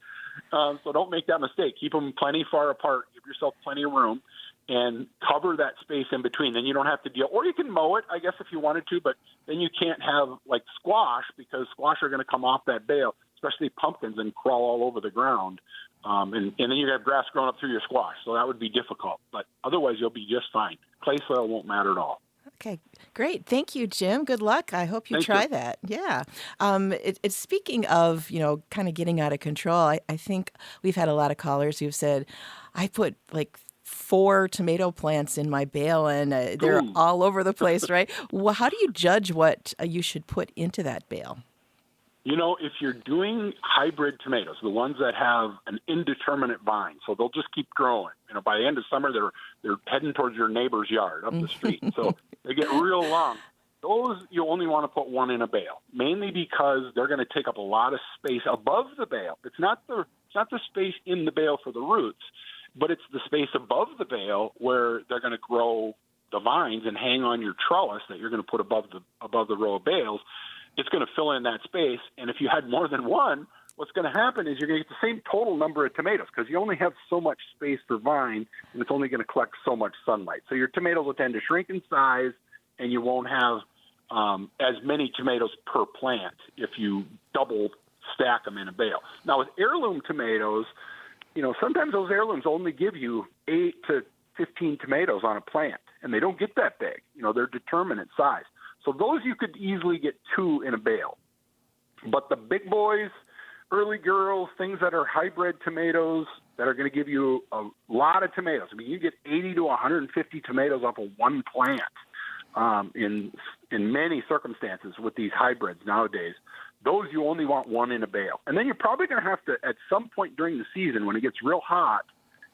So don't make that mistake. Keep them plenty far apart. Give yourself plenty of room and cover that space in between. Then you don't have to deal. Or you can mow it, I guess, if you wanted to, but then you can't have, like, squash, because squash are going to come off that bale, especially pumpkins, and crawl all over the ground. And then you have grass growing up through your squash, so that would be difficult. But otherwise, you'll be just fine. Clay soil won't matter at all. Okay, great. Thank you, Jim. Good luck. I hope you try that. Yeah. It's speaking of, kind of getting out of control, I think we've had a lot of callers who've said, I put like 4 tomato plants in my bale and they're all over the place, right? Well, how do you judge what you should put into that bale? If you're doing hybrid tomatoes, the ones that have an indeterminate vine, so they'll just keep growing. By the end of summer, they're heading towards your neighbor's yard up the street. So they get real long. Those you only want to put 1 in a bale, mainly because they're going to take up a lot of space above the bale. It's not not the space in the bale for the roots, but it's the space above the bale where they're going to grow the vines and hang on your trellis that you're going to put above the row of bales. It's going to fill in that space. And if you had more than one, what's going to happen is you're going to get the same total number of tomatoes because you only have so much space for vine, and it's only going to collect so much sunlight. So your tomatoes will tend to shrink in size, and you won't have as many tomatoes per plant if you double stack them in a bale. Now, with heirloom tomatoes, sometimes those heirlooms only give you 8 to 15 tomatoes on a plant, and they don't get that big. They're determinate size. So those you could easily get 2 in a bale. But the big boys, early girls, things that are hybrid tomatoes that are going to give you a lot of tomatoes. I mean, you get 80 to 150 tomatoes off of one plant in many circumstances with these hybrids nowadays. Those you only want 1 in a bale. And then you're probably going to have to, at some point during the season when it gets real hot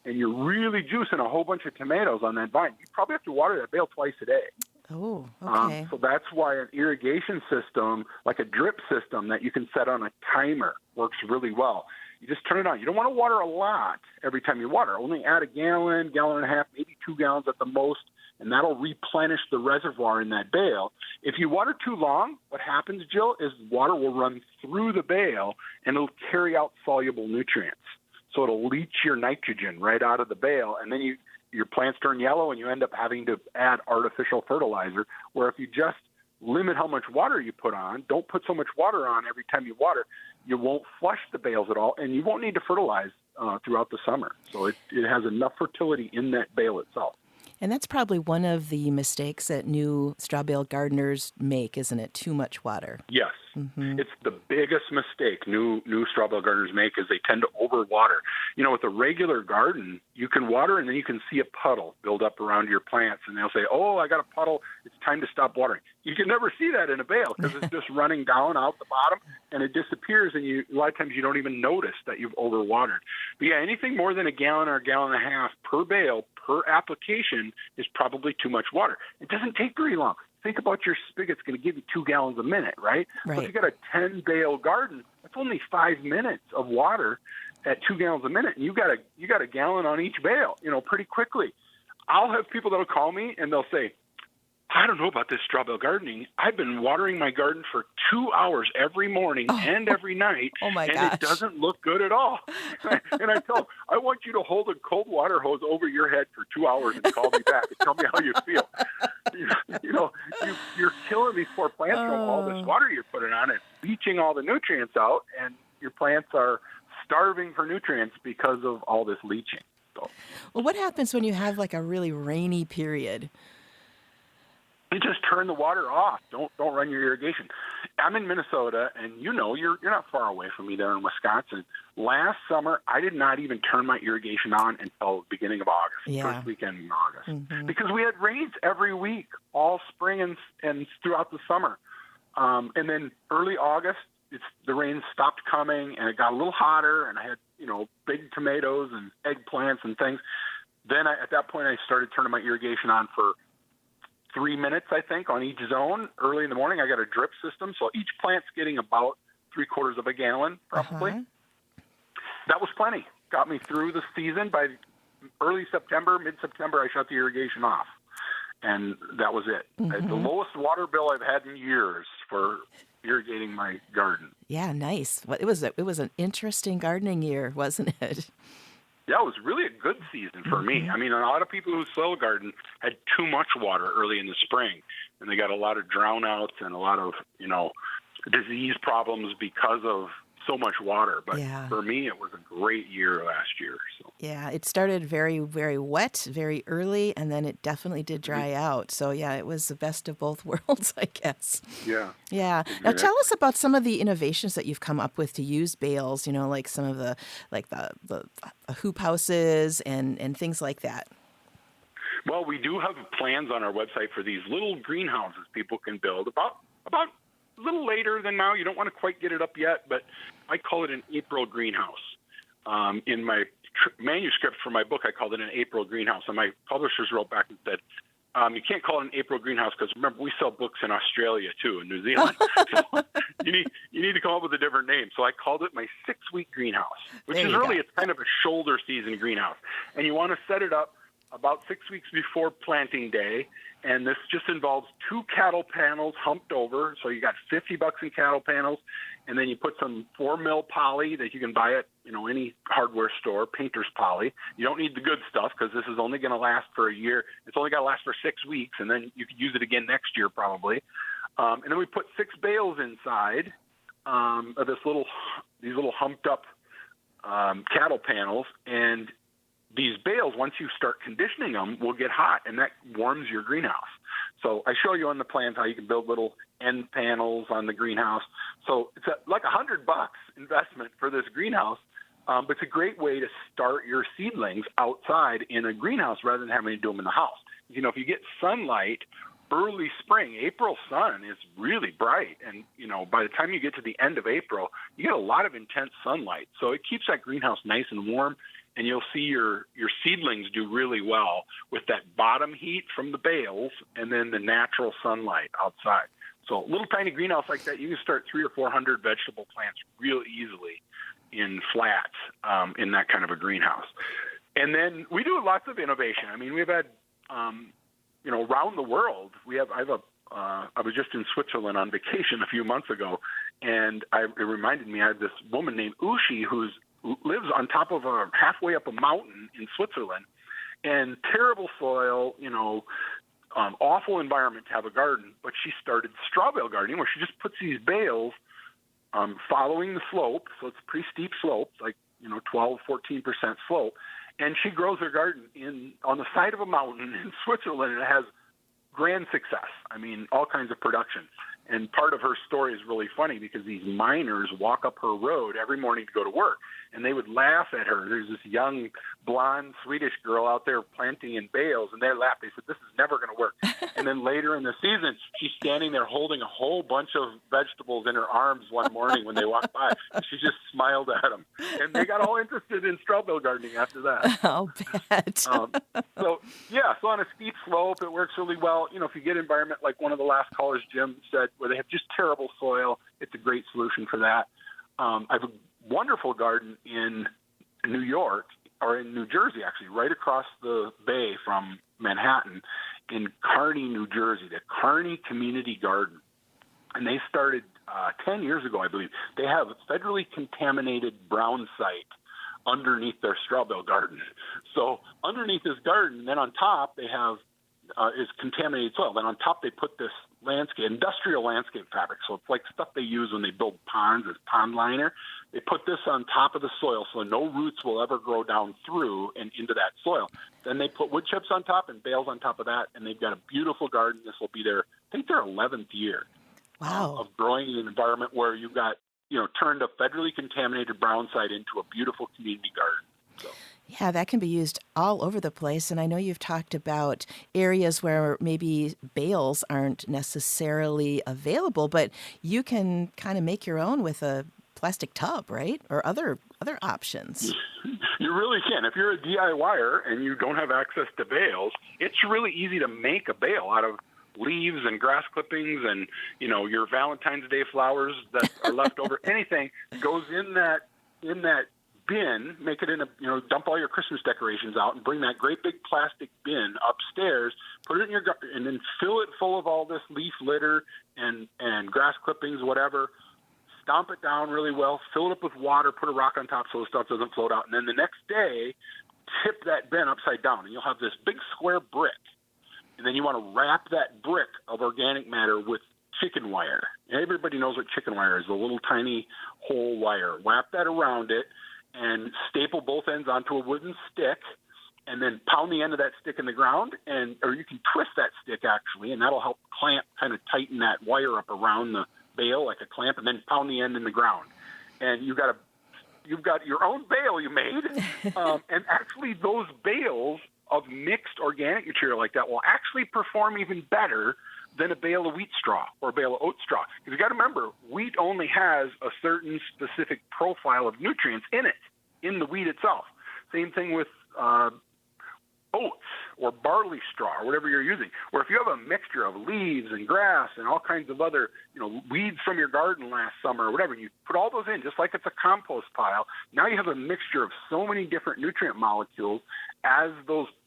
and you're really juicing a whole bunch of tomatoes on that vine, you probably have to water that bale twice a day. Oh, okay. So that's why an irrigation system, like a drip system that you can set on a timer, works really well. You just turn it on. You don't want to water a lot every time you water. Only add a gallon, gallon and a half, maybe 2 gallons at the most, and that'll replenish the reservoir in that bale. If you water too long, what happens, Jill, is water will run through the bale, and it'll carry out soluble nutrients. So it'll leach your nitrogen right out of the bale, and then your plants turn yellow, and you end up having to add artificial fertilizer, where if you just limit how much water you put on, don't put so much water on every time you water, you won't flush the bales at all, and you won't need to fertilize throughout the summer. So it has enough fertility in that bale itself. And that's probably one of the mistakes that new straw bale gardeners make, isn't it? Too much water. Yes. Mm-hmm. It's the biggest mistake new straw bale gardeners make is they tend to overwater. With a regular garden, you can water and then you can see a puddle build up around your plants, and they'll say, oh, I got a puddle. It's time to stop watering. You can never see that in a bale because it's just running down out the bottom, and it disappears, and a lot of times you don't even notice that you've overwatered. But yeah, anything more than a gallon or a gallon and a half per bale per application is probably too much water. It doesn't take very long. Think about your spigot's going to give you 2 gallons a minute, right? Right. So if you got a 10-bale garden, that's only 5 minutes of water at 2 gallons a minute, and you got a gallon on each bale, pretty quickly. I'll have people that'll call me and they'll say, I don't know about this straw bale gardening. I've been watering my garden for 2 hours every morning and every night, and gosh. It doesn't look good at all. And I tell them, I want you to hold a cold water hose over your head for 2 hours and call me back and tell me how you feel. You're killing these poor plants from all this water you're putting on it, leaching all the nutrients out, and your plants are starving for nutrients because of all this leaching. So, well, what happens when you have like a really rainy period? you just turn the water off. Don't run your irrigation. I'm in Minnesota, and you're not far away from me there in Wisconsin. Last summer, I did not even turn my irrigation on until the beginning of August, first weekend in August, because we had rains every week, all spring and throughout the summer. And then early August, the rain stopped coming, and it got a little hotter, and I had big tomatoes and eggplants and things. Then at that point, I started turning my irrigation on for 3 minutes, I think, on each zone. Early in the morning, I got a drip system, so each plant's getting about 3/4 of a gallon, probably. That was plenty. Got me through the season. By early September, mid-September, I shut the irrigation off, and that was it. I had the lowest water bill I've had in years for irrigating my garden. Yeah, nice. Well, it was an interesting gardening year, wasn't it? Yeah, it was really a good season for me. I mean, a lot of people who soil garden had too much water early in the spring, and they got a lot of drownouts and a lot of, disease problems because of so much water. But for me, it was a great year last year. So. Yeah, it started very, very wet, very early, and then it definitely did dry out. So, yeah, it was the best of both worlds, I guess. Yeah. Yeah. Now, tell us about some of the innovations that you've come up with to use bales, like some of the hoop houses and things like that. Well, we do have plans on our website for these little greenhouses people can build about a little later than now. You don't want to quite get it up yet, but I call it an April greenhouse. In my manuscript for my book, I called it an April greenhouse, and my publishers wrote back and said, You can't call it an April greenhouse because remember we sell books in Australia too, in New Zealand. So you need to come up with a different name. So I called it my 6-week greenhouse, which There is you really go. it's kind of a shoulder season greenhouse, and you want to set it up about 6 weeks before planting day. And this just involves 2 cattle panels humped over. So you got $50 in cattle panels, and then you put some 4 mil poly that you can buy at any hardware store, painter's poly. You don't need the good stuff because this is only going to last for a year. It's only got to last for 6 weeks, and then you could use it again next year probably. And then we put 6 bales inside of these little humped up cattle panels, and these bales, once you start conditioning them, will get hot, and that warms your greenhouse. So I show you on the plans how you can build little end panels on the greenhouse. So it's like $100 investment for this greenhouse, but it's a great way to start your seedlings outside in a greenhouse rather than having to do them in the house. If you get sunlight, early spring, April sun is really bright, and by the time you get to the end of April, you get a lot of intense sunlight. So it keeps that greenhouse nice and warm. And you'll see your seedlings do really well with that bottom heat from the bales and then the natural sunlight outside. So a little tiny greenhouse like that, you can start 300 or 400 vegetable plants real easily in flats in that kind of a greenhouse. And then we do lots of innovation. I mean, we've had, around the world, I was just in Switzerland on vacation a few months ago, and it reminded me, I have this woman named Ushi who lives on top of halfway up a mountain in Switzerland, and terrible soil, awful environment to have a garden. But she started straw bale gardening, where she just puts these bales following the slope. So it's a pretty steep slope, like 12, 14% slope, and she grows her garden on the side of a mountain in Switzerland, and it has grand success. I mean, all kinds of production. And part of her story is really funny because these miners walk up her road every morning to go to work, and they would laugh at her. There's this young, blonde Swedish girl out there planting in bales, and they laugh. They said, "This is never going to work." And then later in the season, she's standing there holding a whole bunch of vegetables in her arms one morning when they walked by. She just smiled at them. And they got all interested in straw bale gardening after that. I'll bet. So on a steep slope, it works really well. If you get environment like one of the last callers, Jim said, where they have just terrible soil, it's a great solution for that. I have a wonderful garden in New York, or in New Jersey, actually, right across the bay from Manhattan, in Kearney, New Jersey, the Kearney Community Garden. And they started 10 years ago, I believe. They have a federally contaminated brown site underneath their straw bale garden. So underneath this garden, then on top they have is contaminated soil. Then on top they put this industrial landscape fabric. So it's like stuff they use when they build ponds as pond liner. They put this on top of the soil so no roots will ever grow down through and into that soil. Then they put wood chips on top and bales on top of that, and they've got a beautiful garden. This will be I think their 11th year. Wow. Of growing in an environment where you've got, turned a federally contaminated brown site into a beautiful community garden. So. Yeah, that can be used all over the place. And I know you've talked about areas where maybe bales aren't necessarily available, but you can kind of make your own with a plastic tub, right? Or other options. You really can. If you're a DIYer and you don't have access to bales, it's really easy to make a bale out of leaves and grass clippings and, your Valentine's Day flowers that are left over. Anything goes in that bin, make it in dump all your Christmas decorations out and bring that great big plastic bin upstairs, put it in your garden, and then fill it full of all this leaf litter and grass clippings, whatever. Stomp it down really well, fill it up with water, put a rock on top so the stuff doesn't float out. And then the next day, tip that bin upside down, and you'll have this big square brick. And then you want to wrap that brick of organic matter with chicken wire. Everybody knows what chicken wire is, a little tiny whole wire. Wrap that around it and staple both ends onto a wooden stick, and then pound the end of that stick in the ground, or you can twist that stick, actually, and that'll help clamp, kind of tighten that wire up around the bale like a clamp, and then pound the end in the ground. And you've got your own bale you made, and actually those bales of mixed organic material like that will actually perform even better than a bale of wheat straw or a bale of oat straw. Because you got to remember, wheat only has a certain specific profile of nutrients in it, in the wheat itself. Same thing with oats or barley straw or whatever you're using. Or if you have a mixture of leaves and grass and all kinds of other, weeds from your garden last summer or whatever, you put all those in just like it's a compost pile. Now you have a mixture of so many different nutrient molecules as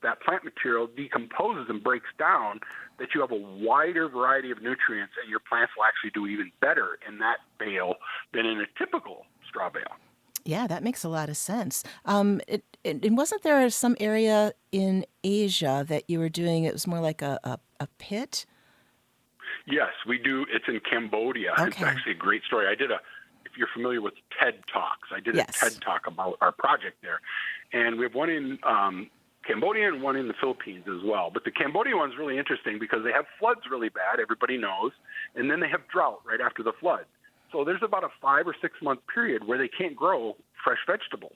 that plant material decomposes and breaks down that you have a wider variety of nutrients, and your plants will actually do even better in that bale than in a typical straw bale. Yeah, that makes a lot of sense. And wasn't there some area in Asia that you were doing, it was more like a pit? Yes, we do. It's in Cambodia. Okay. It's actually a great story. If you're familiar with TED Talks, I did Yes. a TED Talk about our project there. And we have one in Cambodia and one in the Philippines as well. But the Cambodia one's really interesting because they have floods really bad, everybody knows, and then they have drought right after the flood. So there's about a 5 or 6 month period where they can't grow fresh vegetables.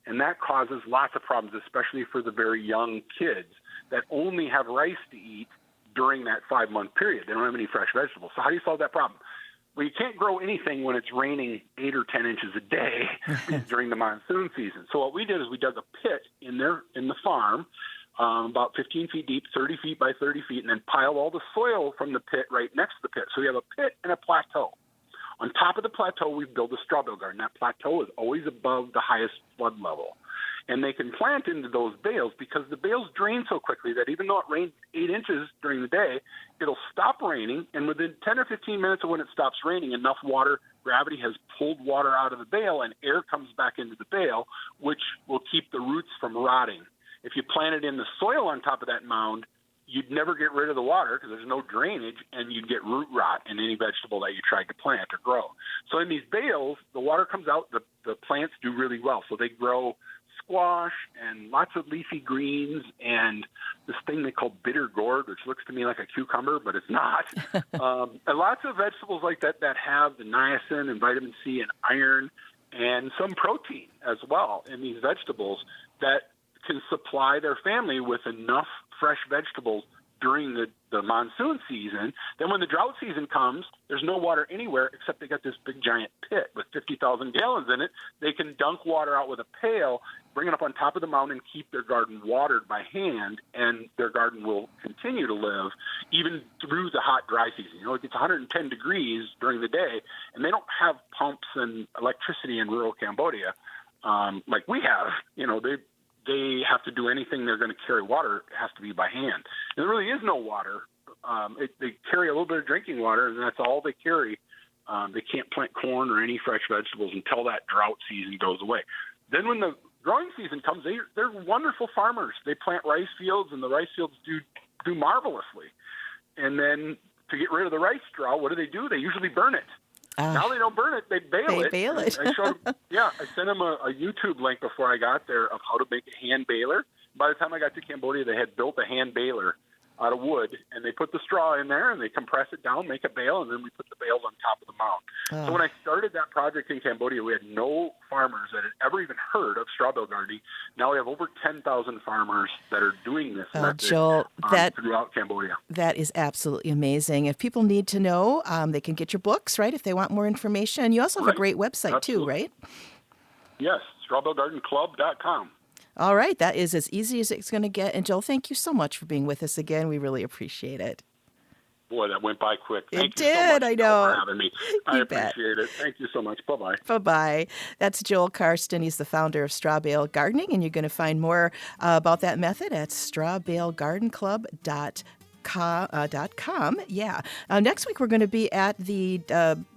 And that causes lots of problems, especially for the very young kids that only have rice to eat during that 5 month period. They don't have any fresh vegetables. So how do you solve that problem? Well, you can't grow anything when it's raining 8 or 10 inches a day during the monsoon season. So what we did is we dug a pit in the farm, about 15 feet deep, 30 feet by 30 feet, and then piled all the soil from the pit right next to the pit. So we have a pit and a plateau. On top of the plateau, we build a straw bale garden. That plateau is always above the highest flood level. And they can plant into those bales because the bales drain so quickly that even though it rains 8 inches during the day, it'll stop raining. And within 10 or 15 minutes of when it stops raining, enough water, gravity has pulled water out of the bale and air comes back into the bale, which will keep the roots from rotting. If you plant it in the soil on top of that mound, you'd never get rid of the water because there's no drainage, and you'd get root rot in any vegetable that you tried to plant or grow. So in these bales, the water comes out, the plants do really well. So they grow squash and lots of leafy greens and this thing they call bitter gourd, which looks to me like a cucumber, but it's not. And lots of vegetables like that have the niacin and vitamin C and iron and some protein as well in these vegetables that can supply their family with enough fresh vegetables during the monsoon season. Then when the drought season comes, there's no water anywhere except they got this big giant pit with 50,000 gallons in it. They can dunk water out with a pail, bring it up on top of the mountain, and keep their garden watered by hand, and their garden will continue to live even through the hot, dry season. It gets 110 degrees during the day, and they don't have pumps and electricity in rural Cambodia like we have. They have to do anything they're going to carry water, it has to be by hand. And there really is no water. They carry a little bit of drinking water, and that's all they carry. They can't plant corn or any fresh vegetables until that drought season goes away. Then when the growing season comes, they're wonderful farmers. They plant rice fields, and the rice fields do marvelously. And then to get rid of the rice straw, what do? They usually burn it. Now they don't burn it; they bale it. Bale it. I sent them a YouTube link before I got there of how to make a hand baler. By the time I got to Cambodia, they had built a hand baler out of wood, and they put the straw in there, and they compress it down, make a bale, and then we put the bales on top of the mound. So when I started that project in Cambodia, we had no farmers that had ever even heard of straw bale gardening. Now we have over 10,000 farmers that are doing this method Joel, throughout Cambodia. That is absolutely amazing. If people need to know, they can get your books, right, if they want more information. You also have a great website, too, right? Yes, strawbalegardenclub.com. All right. That is as easy as it's going to get. And Joel, thank you so much for being with us again. We really appreciate it. Boy, that went by quick. Thank you so much, I know. For having me. I appreciate it. Thank you so much. Bye-bye. Bye-bye. That's Joel Karsten. He's the founder of Straw Bale Gardening, and you're going to find more about that method at strawbalegardenclub.com. Yeah. Next week, we're going to be at the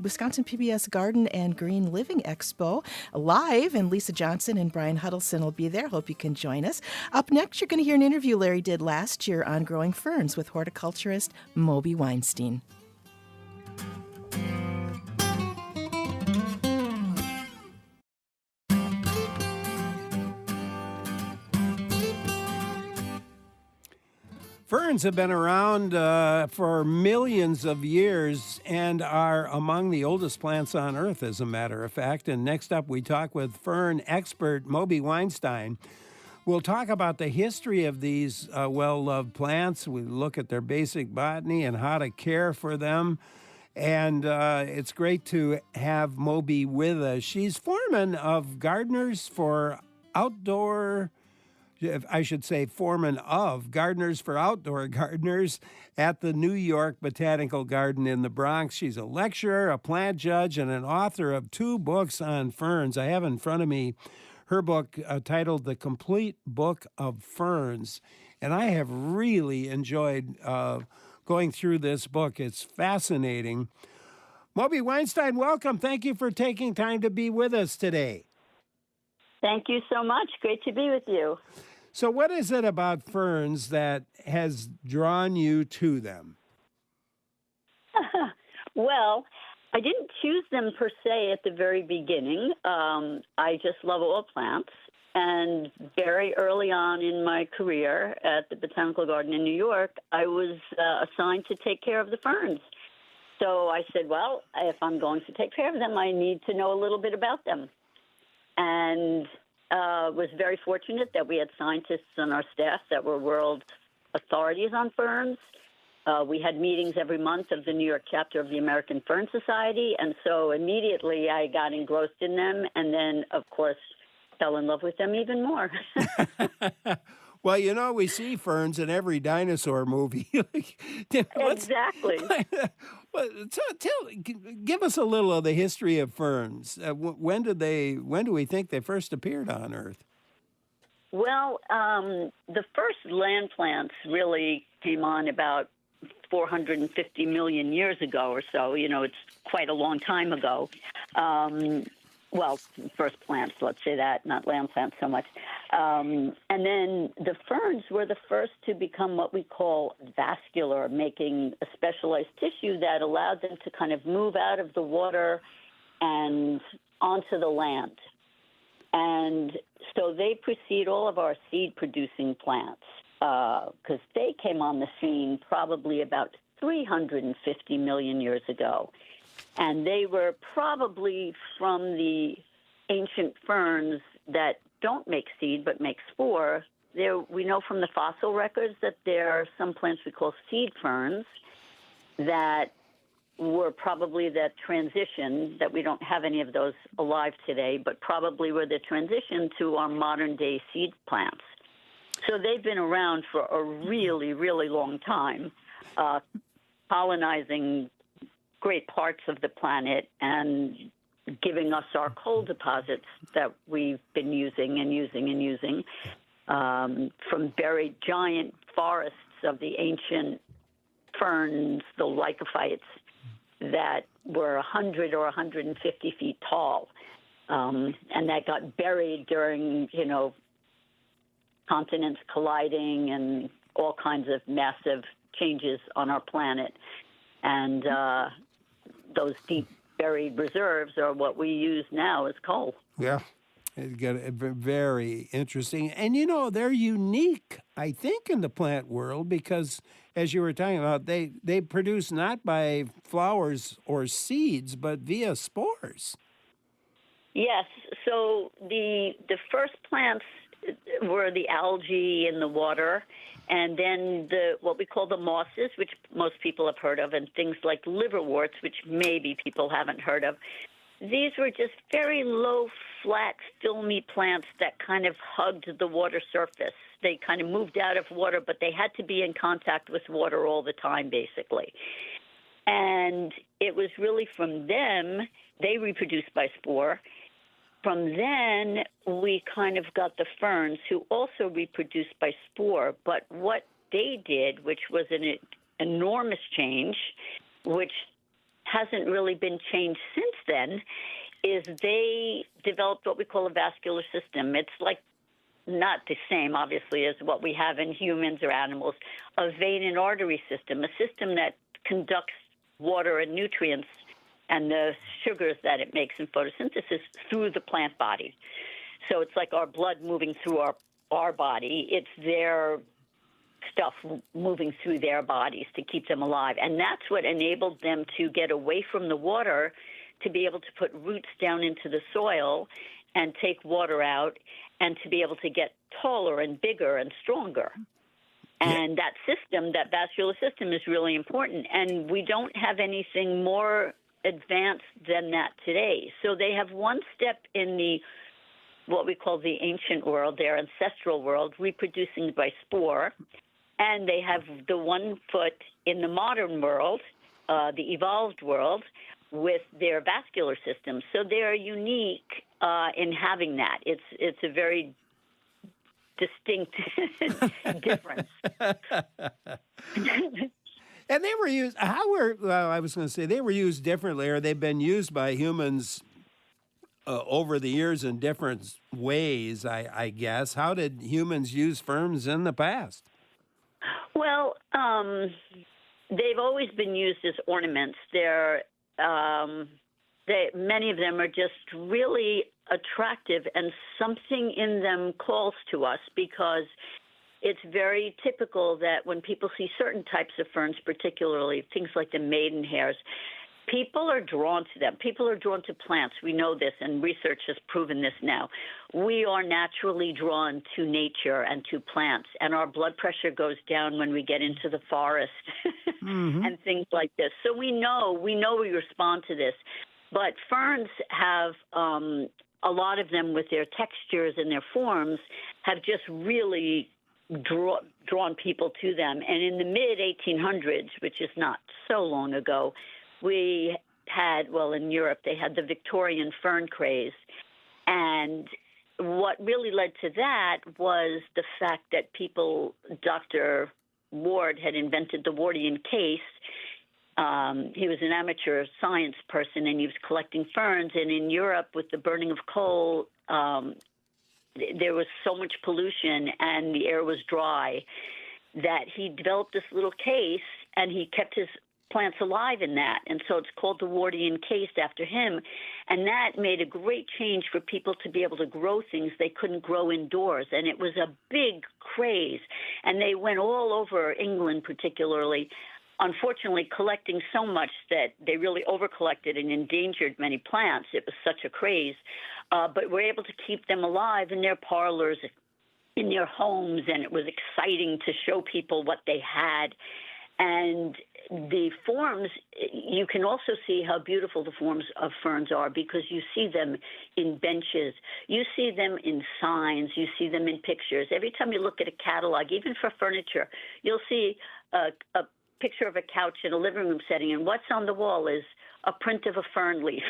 Wisconsin PBS Garden and Green Living Expo live, and Lisa Johnson and Brian Huddleston will be there. Hope you can join us. Up next, you're going to hear an interview Larry did last year on growing ferns with horticulturist Moby Weinstein. Ferns have been around for millions of years and are among the oldest plants on Earth, as a matter of fact. And next up, we talk with fern expert Moby Weinstein. We'll talk about the history of these well-loved plants. We look at their basic botany and how to care for them. And it's great to have Moby with us. She's foreman of gardeners for outdoor I should say, foreman of Gardeners for Outdoor Gardeners at the New York Botanical Garden in the Bronx. She's a lecturer, a plant judge, and an author of 2 books on ferns. I have in front of me her book titled The Complete Book of Ferns, and I have really enjoyed going through this book. It's fascinating. Moby Weinstein, welcome. Thank you for taking time to be with us today. Thank you so much. Great to be with you. So what is it about ferns that has drawn you to them? Well, I didn't choose them per se at the very beginning. I just love all plants. And very early on in my career at the Botanical Garden in New York, I was assigned to take care of the ferns. So I said, well, if I'm going to take care of them, I need to know a little bit about them. And was very fortunate that we had scientists on our staff that were world authorities on ferns. We had meetings every month of the New York chapter of the American Fern Society. And so immediately I got engrossed in them and then, of course, fell in love with them even more. Well, you know, we see ferns in every dinosaur movie. Exactly. Give us a little of the history of ferns. When do we think they first appeared on Earth? Well, the first land plants really came on about 450 million years ago or so. You know, it's quite a long time ago. Well, first plants, let's say that, not land plants so much. And then the ferns were the first to become what we call vascular, making a specialized tissue that allowed them to kind of move out of the water and onto the land. And so they precede all of our seed-producing plants because they came on the scene probably about 350 million years ago. And they were probably from the ancient ferns that don't make seed but make spore. We know from the fossil records that there are some plants we call seed ferns that were probably that transition, that we don't have any of those alive today, but probably were the transition to our modern-day seed plants. So they've been around for a really, really long time, colonizing great parts of the planet and giving us our coal deposits that we've been using from buried giant forests of the ancient ferns, the lycophytes, that were 100 or 150 feet tall, and that got buried during, continents colliding and all kinds of massive changes on our planet. And those deep buried reserves are what we use now as coal. Yeah, it's very interesting. And, they're unique, I think, in the plant world because, as you were talking about, they produce not by flowers or seeds, but via spores. Yes. So the first plants were the algae in the water, and then what we call the mosses, which most people have heard of, and things like liverworts, which maybe people haven't heard of. These were just very low, flat, filmy plants that kind of hugged the water surface. They kind of moved out of water, but they had to be in contact with water all the time, basically. And it was really from them, they reproduced by spore. From then, we kind of got the ferns, who also reproduced by spore. But what they did, which was an enormous change, which hasn't really been changed since then, is they developed what we call a vascular system. It's like not the same, obviously, as what we have in humans or animals, a vein and artery system, a system that conducts water and nutrients and the sugars that it makes in photosynthesis through the plant body. So it's like our blood moving through our body. It's their stuff moving through their bodies to keep them alive. And that's what enabled them to get away from the water, to be able to put roots down into the soil and take water out, and to be able to get taller and bigger and stronger. And that system, that vascular system, is really important. And we don't have anything more advanced than that today. So they have one step in the what we call the ancient world, their ancestral world, reproducing by spore. And they have the 1 foot in the modern world, the evolved world, with their vascular system. So they're unique in having that. It's a very distinct difference. And they were used, I was going to say, they were used differently, or they've been used by humans over the years in different ways, I guess. How did humans use ferns in the past? Well, they've always been used as ornaments. Many of them are just really attractive, and something in them calls to us because it's very typical that when people see certain types of ferns, particularly things like the maidenhairs, people are drawn to them. People are drawn to plants. We know this, and research has proven this now. We are naturally drawn to nature and to plants, and our blood pressure goes down when we get into the forest and things like this. So we know we respond to this. But ferns have a lot of them with their textures and their forms have just really drawn people to them. And in the mid-1800s, which is not so long ago, we had, well, in Europe, they had the Victorian fern craze. And what really led to that was the fact that Dr. Ward had invented the Wardian case. He was an amateur science person, and he was collecting ferns. And in Europe, with the burning of coal, there was so much pollution and the air was dry that he developed this little case, and he kept his plants alive in that. And so it's called the Wardian case after him. And that made a great change for people to be able to grow things they couldn't grow indoors. And it was a big craze. And they went all over England, particularly, unfortunately collecting so much that they really overcollected and endangered many plants. It was such a craze. But we're able to keep them alive in their parlors, in their homes, and it was exciting to show people what they had. And the forms, you can also see how beautiful the forms of ferns are because you see them in benches, you see them in signs, you see them in pictures. Every time you look at a catalog, even for furniture, you'll see a picture of a couch in a living room setting, and what's on the wall is a print of a fern leaf.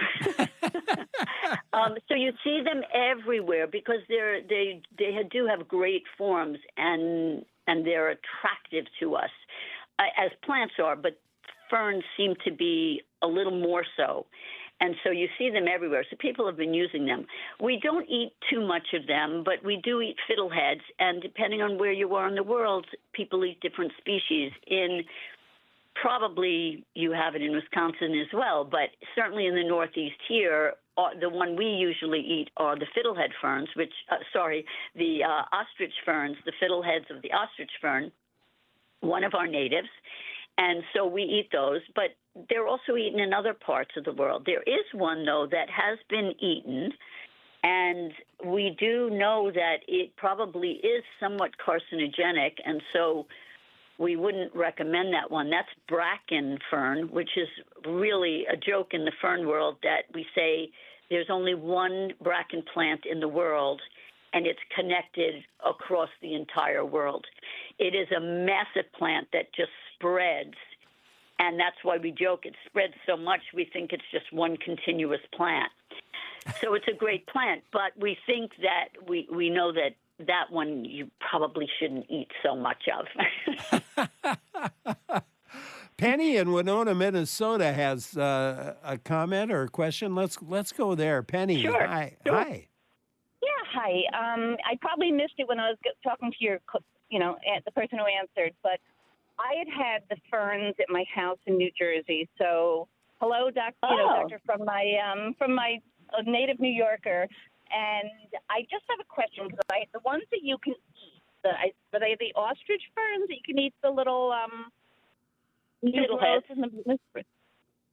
So you see them everywhere because they do have great forms, and they're attractive to us, as plants are, but ferns seem to be a little more so. And so you see them everywhere. So people have been using them. We don't eat too much of them, but we do eat fiddleheads. And depending on where you are in the world, people eat different species. Probably you have it in Wisconsin as well, but certainly in the Northeast here, the one we usually eat are the fiddlehead ferns, the ostrich ferns, the fiddleheads of the ostrich fern, one of our natives. And so we eat those, but they're also eaten in other parts of the world. There is one, though, that has been eaten, and we do know that it probably is somewhat carcinogenic, and so we wouldn't recommend that one. That's bracken fern, which is really a joke in the fern world that we say there's only one bracken plant in the world, and it's connected across the entire world. It is a massive plant that just spreads, and that's why we joke it spreads so much we think it's just one continuous plant. So it's a great plant, but we think that we know that one you probably shouldn't eat so much of. Penny in Winona, Minnesota has a comment or a question. Let's go there. Penny, Sure. Hi. Sure. Hi. Yeah, hi. I probably missed it when I was talking to the person who answered, but I had the ferns at my house in New Jersey. So, hello, Doctor, from my native New Yorker, and I just have a question because the ones that you can eat, are they the ostrich ferns that you can eat the little fiddleheads?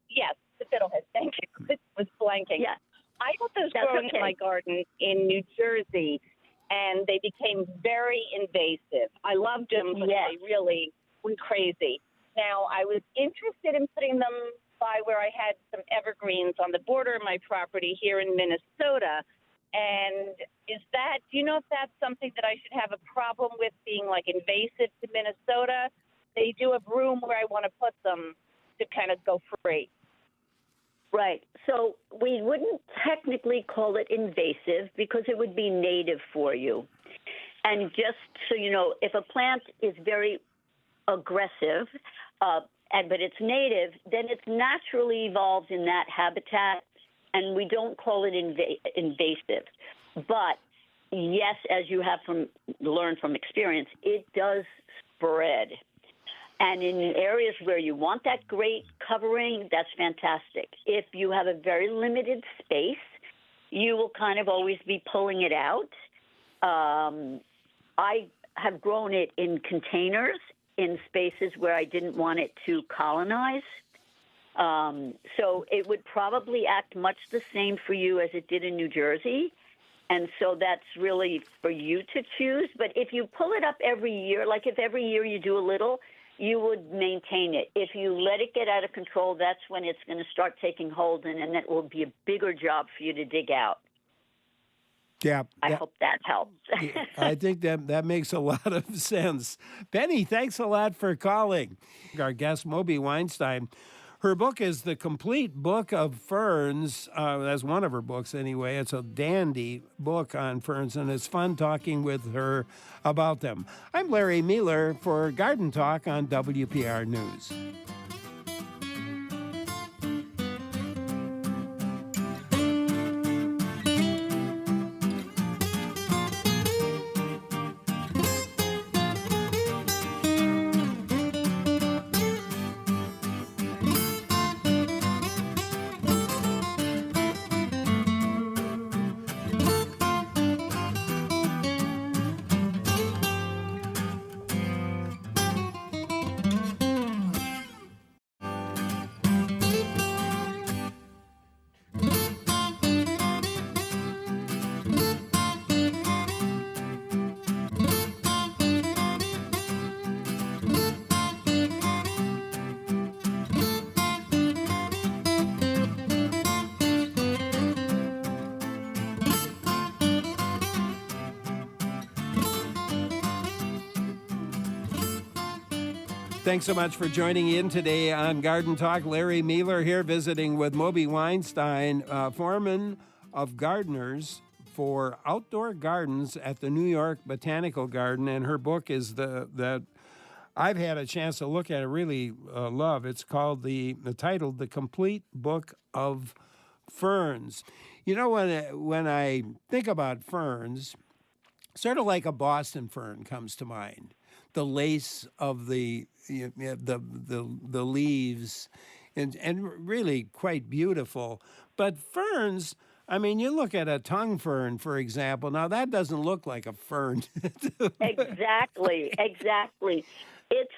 Yes, the fiddleheads. Thank you. It was blanking. Yeah. I got those That's growing okay. in my garden in New Jersey, and they became very invasive. I loved them, but Yes. they really went crazy. Now, I was interested in putting them by where I had some evergreens on the border of my property here in Minnesota, And do you know if that's something that I should have a problem with being like invasive to Minnesota? They do have room where I want to put them to kind of go free. Right. So we wouldn't technically call it invasive because it would be native for you. And just so you know, if a plant is very aggressive, but it's native, then it's naturally evolved in that habitat, and we don't call it invasive. But yes, as you have learned from experience, it does spread. And in areas where you want that great covering, that's fantastic. If you have a very limited space, you will kind of always be pulling it out. I have grown it in containers in spaces where I didn't want it to colonize. So it would probably act much the same for you as it did in New Jersey. And so that's really for you to choose. But if you pull it up every year, like if every year you do a little, you would maintain it. If you let it get out of control, that's when it's going to start taking hold, and that will be a bigger job for you to dig out. Yeah. I hope that helps. I think that makes a lot of sense. Penny, thanks a lot for calling. Our guest, Moby Weinstein, her book is The Complete Book of Ferns. That's one of her books anyway. It's a dandy book on ferns, and it's fun talking with her about them. I'm Larry Mueller for Garden Talk on WPR News. Thanks so much for joining in today on Garden Talk. Larry Mueller here visiting with Moby Weinstein, foreman of gardeners for outdoor gardens at the New York Botanical Garden. And her book is that I've had a chance to look at it, really love. It's called the title, The Complete Book of Ferns. You know, when I think about ferns, sort of like a Boston fern comes to mind. The lace of the leaves, and really quite beautiful. But ferns, I mean, you look at a tongue fern, for example. Now that doesn't look like a fern. Exactly. It's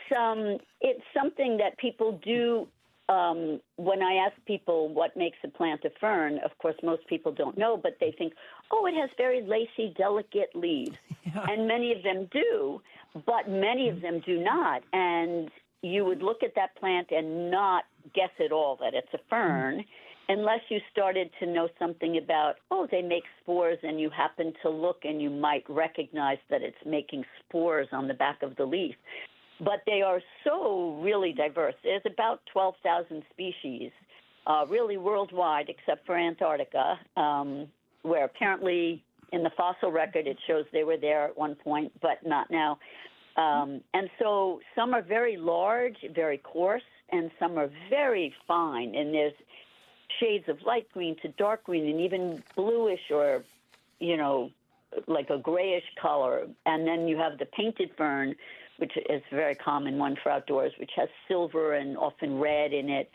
something that people do. When I ask people what makes a plant a fern, of course, most people don't know, but they think, oh, it has very lacy, delicate leaves. Yeah. And many of them do, but many of them do not. And you would look at that plant and not guess at all that it's a fern unless you started to know something about, oh, they make spores, and you happen to look and you might recognize that it's making spores on the back of the leaf. But they are so really diverse. There's about 12,000 species, really worldwide, except for Antarctica, where apparently in the fossil record it shows they were there at one point, but not now. And so some are very large, very coarse, and some are very fine. And there's shades of light green to dark green and even bluish or, like a grayish color. And then you have the painted fern, which is a very common one for outdoors, which has silver and often red in it.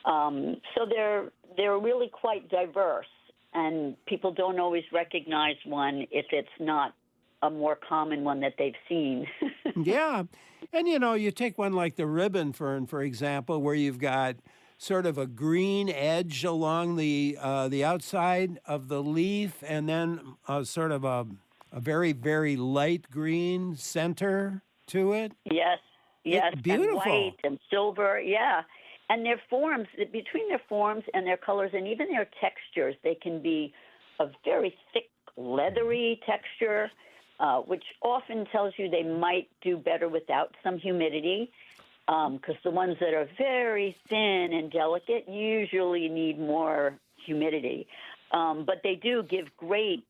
So they're really quite diverse, and people don't always recognize one if it's not a more common one that they've seen. Yeah. And, you take one like the ribbon fern, for example, where you've got sort of a green edge along the outside of the leaf, and then sort of a very, very light green center to it. Yes, it's beautiful. And white and silver, yeah. And their forms, between their forms and their colors and even their textures, they can be a very thick leathery texture, which often tells you they might do better without some humidity, because the ones that are very thin and delicate usually need more humidity. But they do give great,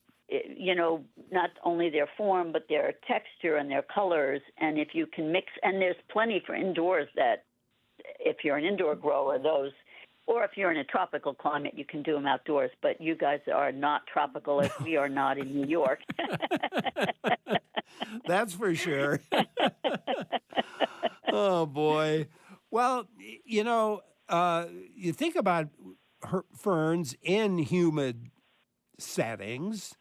not only their form, but their texture and their colors. And if you can mix, and there's plenty for indoors that, if you're an indoor grower, those, or if you're in a tropical climate, you can do them outdoors. But you guys are not tropical, as we are not in New York. That's for sure. Oh, boy. Well, you think about ferns in humid settings.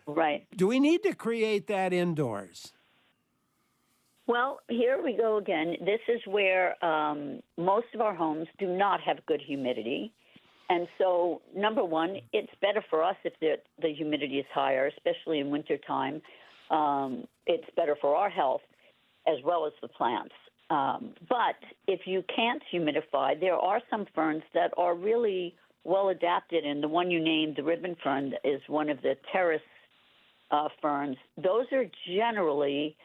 Right. Do we need to create that indoors? Well, here we go again. This is where most of our homes do not have good humidity. And so, number one, it's better for us if the humidity is higher, especially in wintertime. It's better for our health as well as the plants. But if you can't humidify, there are some ferns that are really well adapted. And the one you named, the ribbon fern, is one of the terrace ferns. Those are generally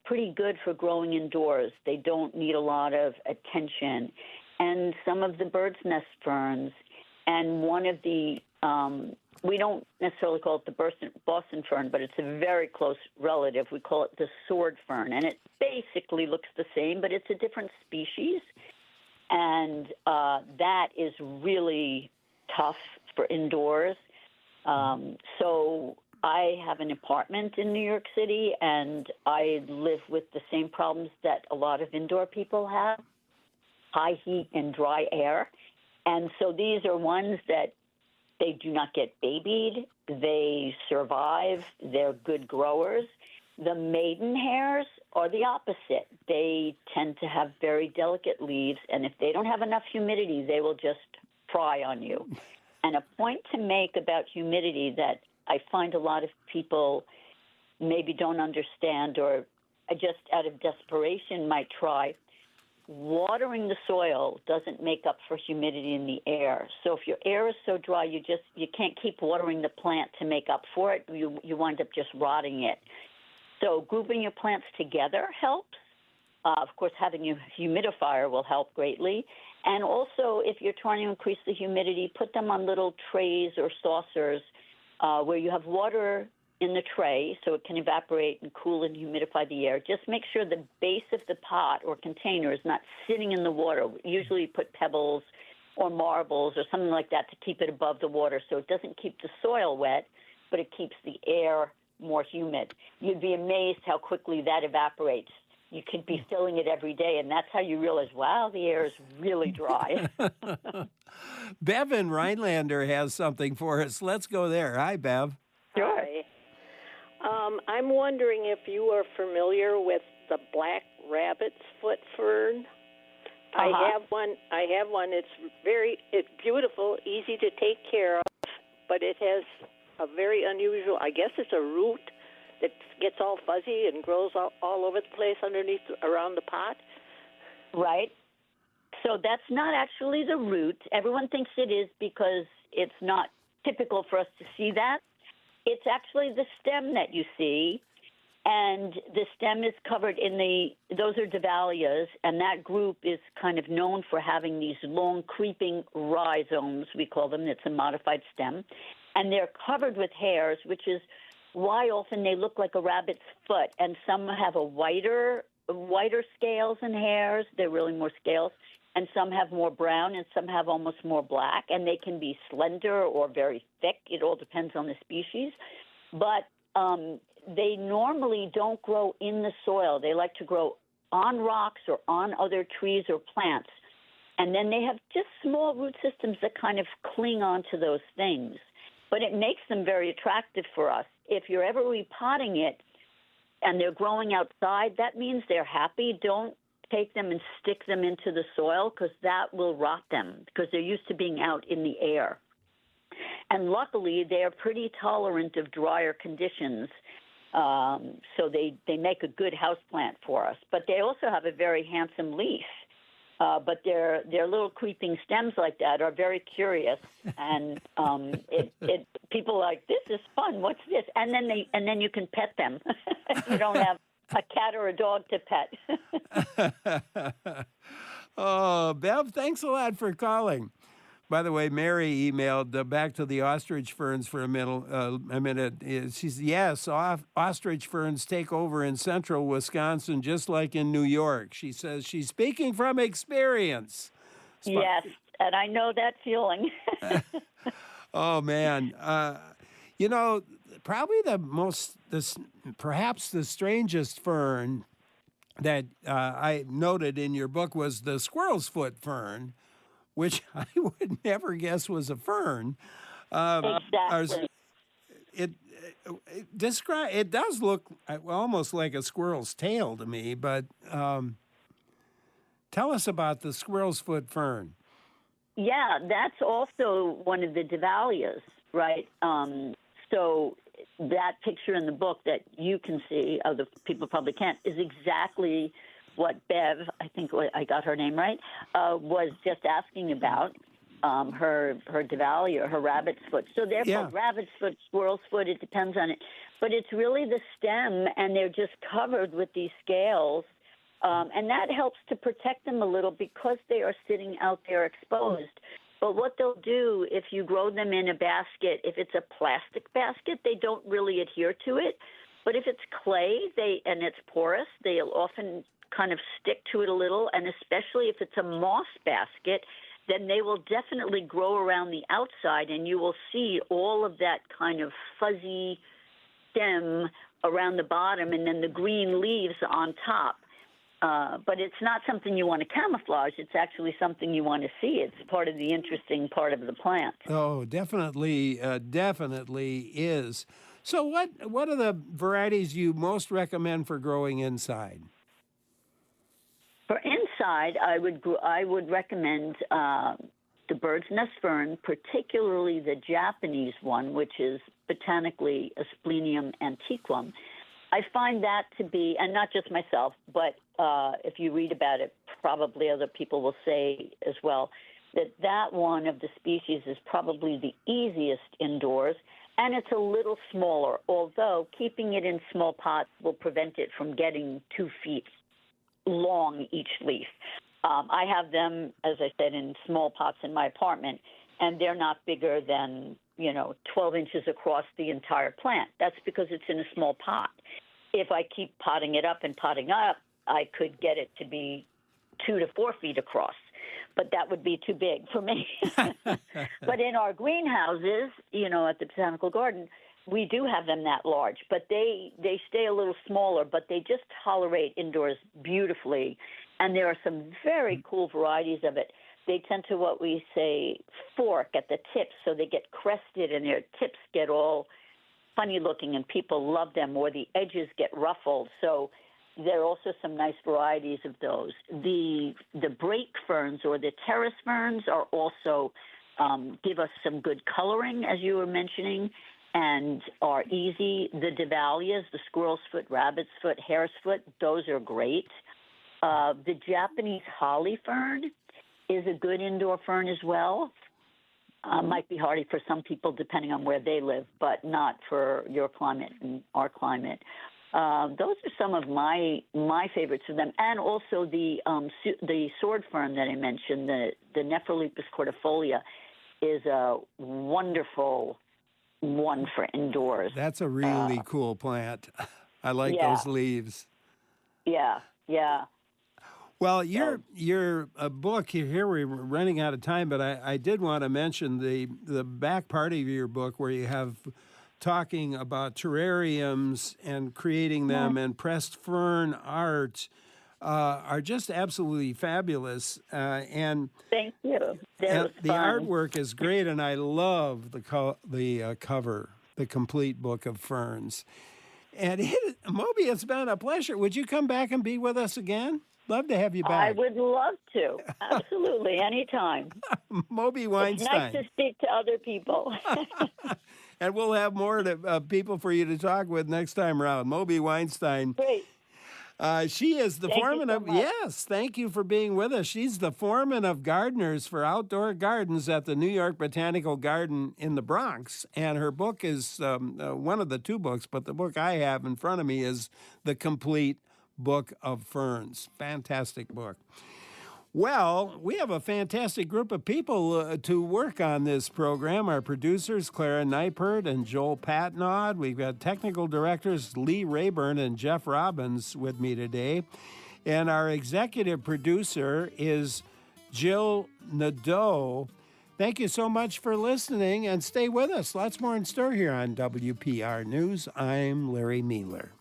pretty good for growing indoors. They don't need a lot of attention. And some of the bird's nest ferns, and one of the, we don't necessarily call it the Boston fern, but it's a very close relative. We call it the sword fern. And it basically looks the same, but it's a different species. And that is really tough for indoors. So I have an apartment in New York City, and I live with the same problems that a lot of indoor people have, high heat and dry air. And so these are ones that they do not get babied. They survive. They're good growers. The maidenhairs are the opposite. They tend to have very delicate leaves, and if they don't have enough humidity, they will just fry on you. And a point to make about humidity that I find a lot of people maybe don't understand, or just out of desperation might try. Watering the soil doesn't make up for humidity in the air. So if your air is so dry, you can't keep watering the plant to make up for it. You wind up just rotting it. So grouping your plants together helps. Of course, having a humidifier will help greatly. And also, if you're trying to increase the humidity, put them on little trays or saucers where you have water in the tray so it can evaporate and cool and humidify the air. Just make sure the base of the pot or container is not sitting in the water. Usually you put pebbles or marbles or something like that to keep it above the water so it doesn't keep the soil wet, but it keeps the air more humid. You'd be amazed how quickly that evaporates. You could be filling it every day, and that's how you realize, wow, the air is really dry. Bev in Rhinelander has something for us. Let's go there. Hi, Bev. Sure. Hi. I'm wondering if you are familiar with the black rabbit's foot fern. Uh-huh. I have one. It's beautiful, easy to take care of, but it has a very unusual, I guess it's a root that gets all fuzzy and grows all over the place around the pot. Right. So that's not actually the root. Everyone thinks it is because it's not typical for us to see that. It's actually the stem that you see, and the stem is covered in those are Davalias, and that group is kind of known for having these long creeping rhizomes, we call them. It's a modified stem, and they're covered with hairs, which is why often they look like a rabbit's foot, and some have a whiter scales and hairs. They're really more scales, and some have more brown, and some have almost more black, and they can be slender or very thick. It all depends on the species, but they normally don't grow in the soil. They like to grow on rocks or on other trees or plants, and then they have just small root systems that kind of cling onto those things, but it makes them very attractive for us. If you're ever repotting it and they're growing outside, that means they're happy. Don't take them and stick them into the soil because that will rot them because they're used to being out in the air. And luckily, they're pretty tolerant of drier conditions, so they make a good houseplant for us. But they also have a very handsome leaf. But their little creeping stems like that are very curious, and it people are like, this is fun. What's this? And then you can pet them. You don't have a cat or a dog to pet. Oh, Bev, thanks a lot for calling. By the way, Mary emailed back to the ostrich ferns for a minute. She says, yes, ostrich ferns take over in central Wisconsin, just like in New York. She says she's speaking from experience. Yes, and I know that feeling. Oh, man. Probably perhaps the strangest fern that I noted in your book was the squirrel's foot fern, which I would never guess was a fern. Exactly. It does look almost like a squirrel's tail to me, but tell us about the squirrel's foot fern. Yeah, that's also one of the Dahlias, right? So that picture in the book that you can see, other people probably can't, is exactly what Bev, I think I got her name right, was just asking about. Her Dahlia, her rabbit's foot. So they're called rabbit's foot, squirrel's foot. It depends on it, but it's really the stem, and they're just covered with these scales, and that helps to protect them a little because they are sitting out there exposed. But what they'll do if you grow them in a basket, if it's a plastic basket, they don't really adhere to it. But if it's clay, and it's porous, they'll often kind of stick to it a little, and especially if it's a moss basket, then they will definitely grow around the outside, and you will see all of that kind of fuzzy stem around the bottom and then the green leaves on top. But it's not something you want to camouflage. It's actually something you want to see. It's part of the interesting part of the plant. Oh, definitely is. So what are the varieties you most recommend for growing inside? For inside, I would recommend the bird's nest fern, particularly the Japanese one, which is botanically Asplenium antiquum. I find that to be, and not just myself, but if you read about it, probably other people will say as well, that one of the species is probably the easiest indoors, and it's a little smaller, although keeping it in small pots will prevent it from getting 2 feet long each leaf. I have them, as I said, in small pots in my apartment, and they're not bigger than 12 inches across the entire plant. That's because it's in a small pot. If I keep potting it up and potting up, I could get it to be 2 to 4 feet across, but that would be too big for me. But in our greenhouses, at the Botanical Garden, we do have them that large, but they stay a little smaller, but they just tolerate indoors beautifully. And there are some very cool varieties of it. They tend to, what we say, fork at the tips, so they get crested and their tips get all funny looking, and people love them, or the edges get ruffled. So there are also some nice varieties of those. The brake ferns or the terrace ferns are also give us some good coloring, as you were mentioning, and are easy. The Dahlias, the squirrel's foot, rabbit's foot, hare's foot, those are great. The Japanese holly fern is a good indoor fern as well. Might be hardy for some people depending on where they live, but not for your climate and our climate. Those are some of my favorites of them, and also the sword fern that I mentioned, the Nephrolepis cordifolia, is a wonderful one for indoors. That's a really cool plant. I like those leaves. Yeah. Well, your book here, we're running out of time, but I did want to mention the back part of your book where you have talking about terrariums and creating them and pressed fern art are just absolutely fabulous. And thank you. The artwork is great, and I love the cover, the complete book of ferns. And Moby, it's been a pleasure. Would you come back and be with us again? Love to have you back. I would love to. Absolutely, anytime. Moby Weinstein. It's nice to speak to other people. And we'll have more people for you to talk with next time around. Moby Weinstein. Great. She is the Thank you foreman so of, much. yes, thank you for being with us. She's the foreman of gardeners for outdoor gardens at the New York Botanical Garden in the Bronx. And her book is one of the two books, but the book I have in front of me is The Complete Book of Ferns. Fantastic book. Well, we have a fantastic group of people to work on this program. Our producers, Clara Neipert and Joel Patnaud. We've got technical directors Lee Rayburn and Jeff Robbins with me today. And our executive producer is Jill Nadeau. Thank you so much for listening, and stay with us. Lots more in store here on WPR News. I'm Larry Mealer.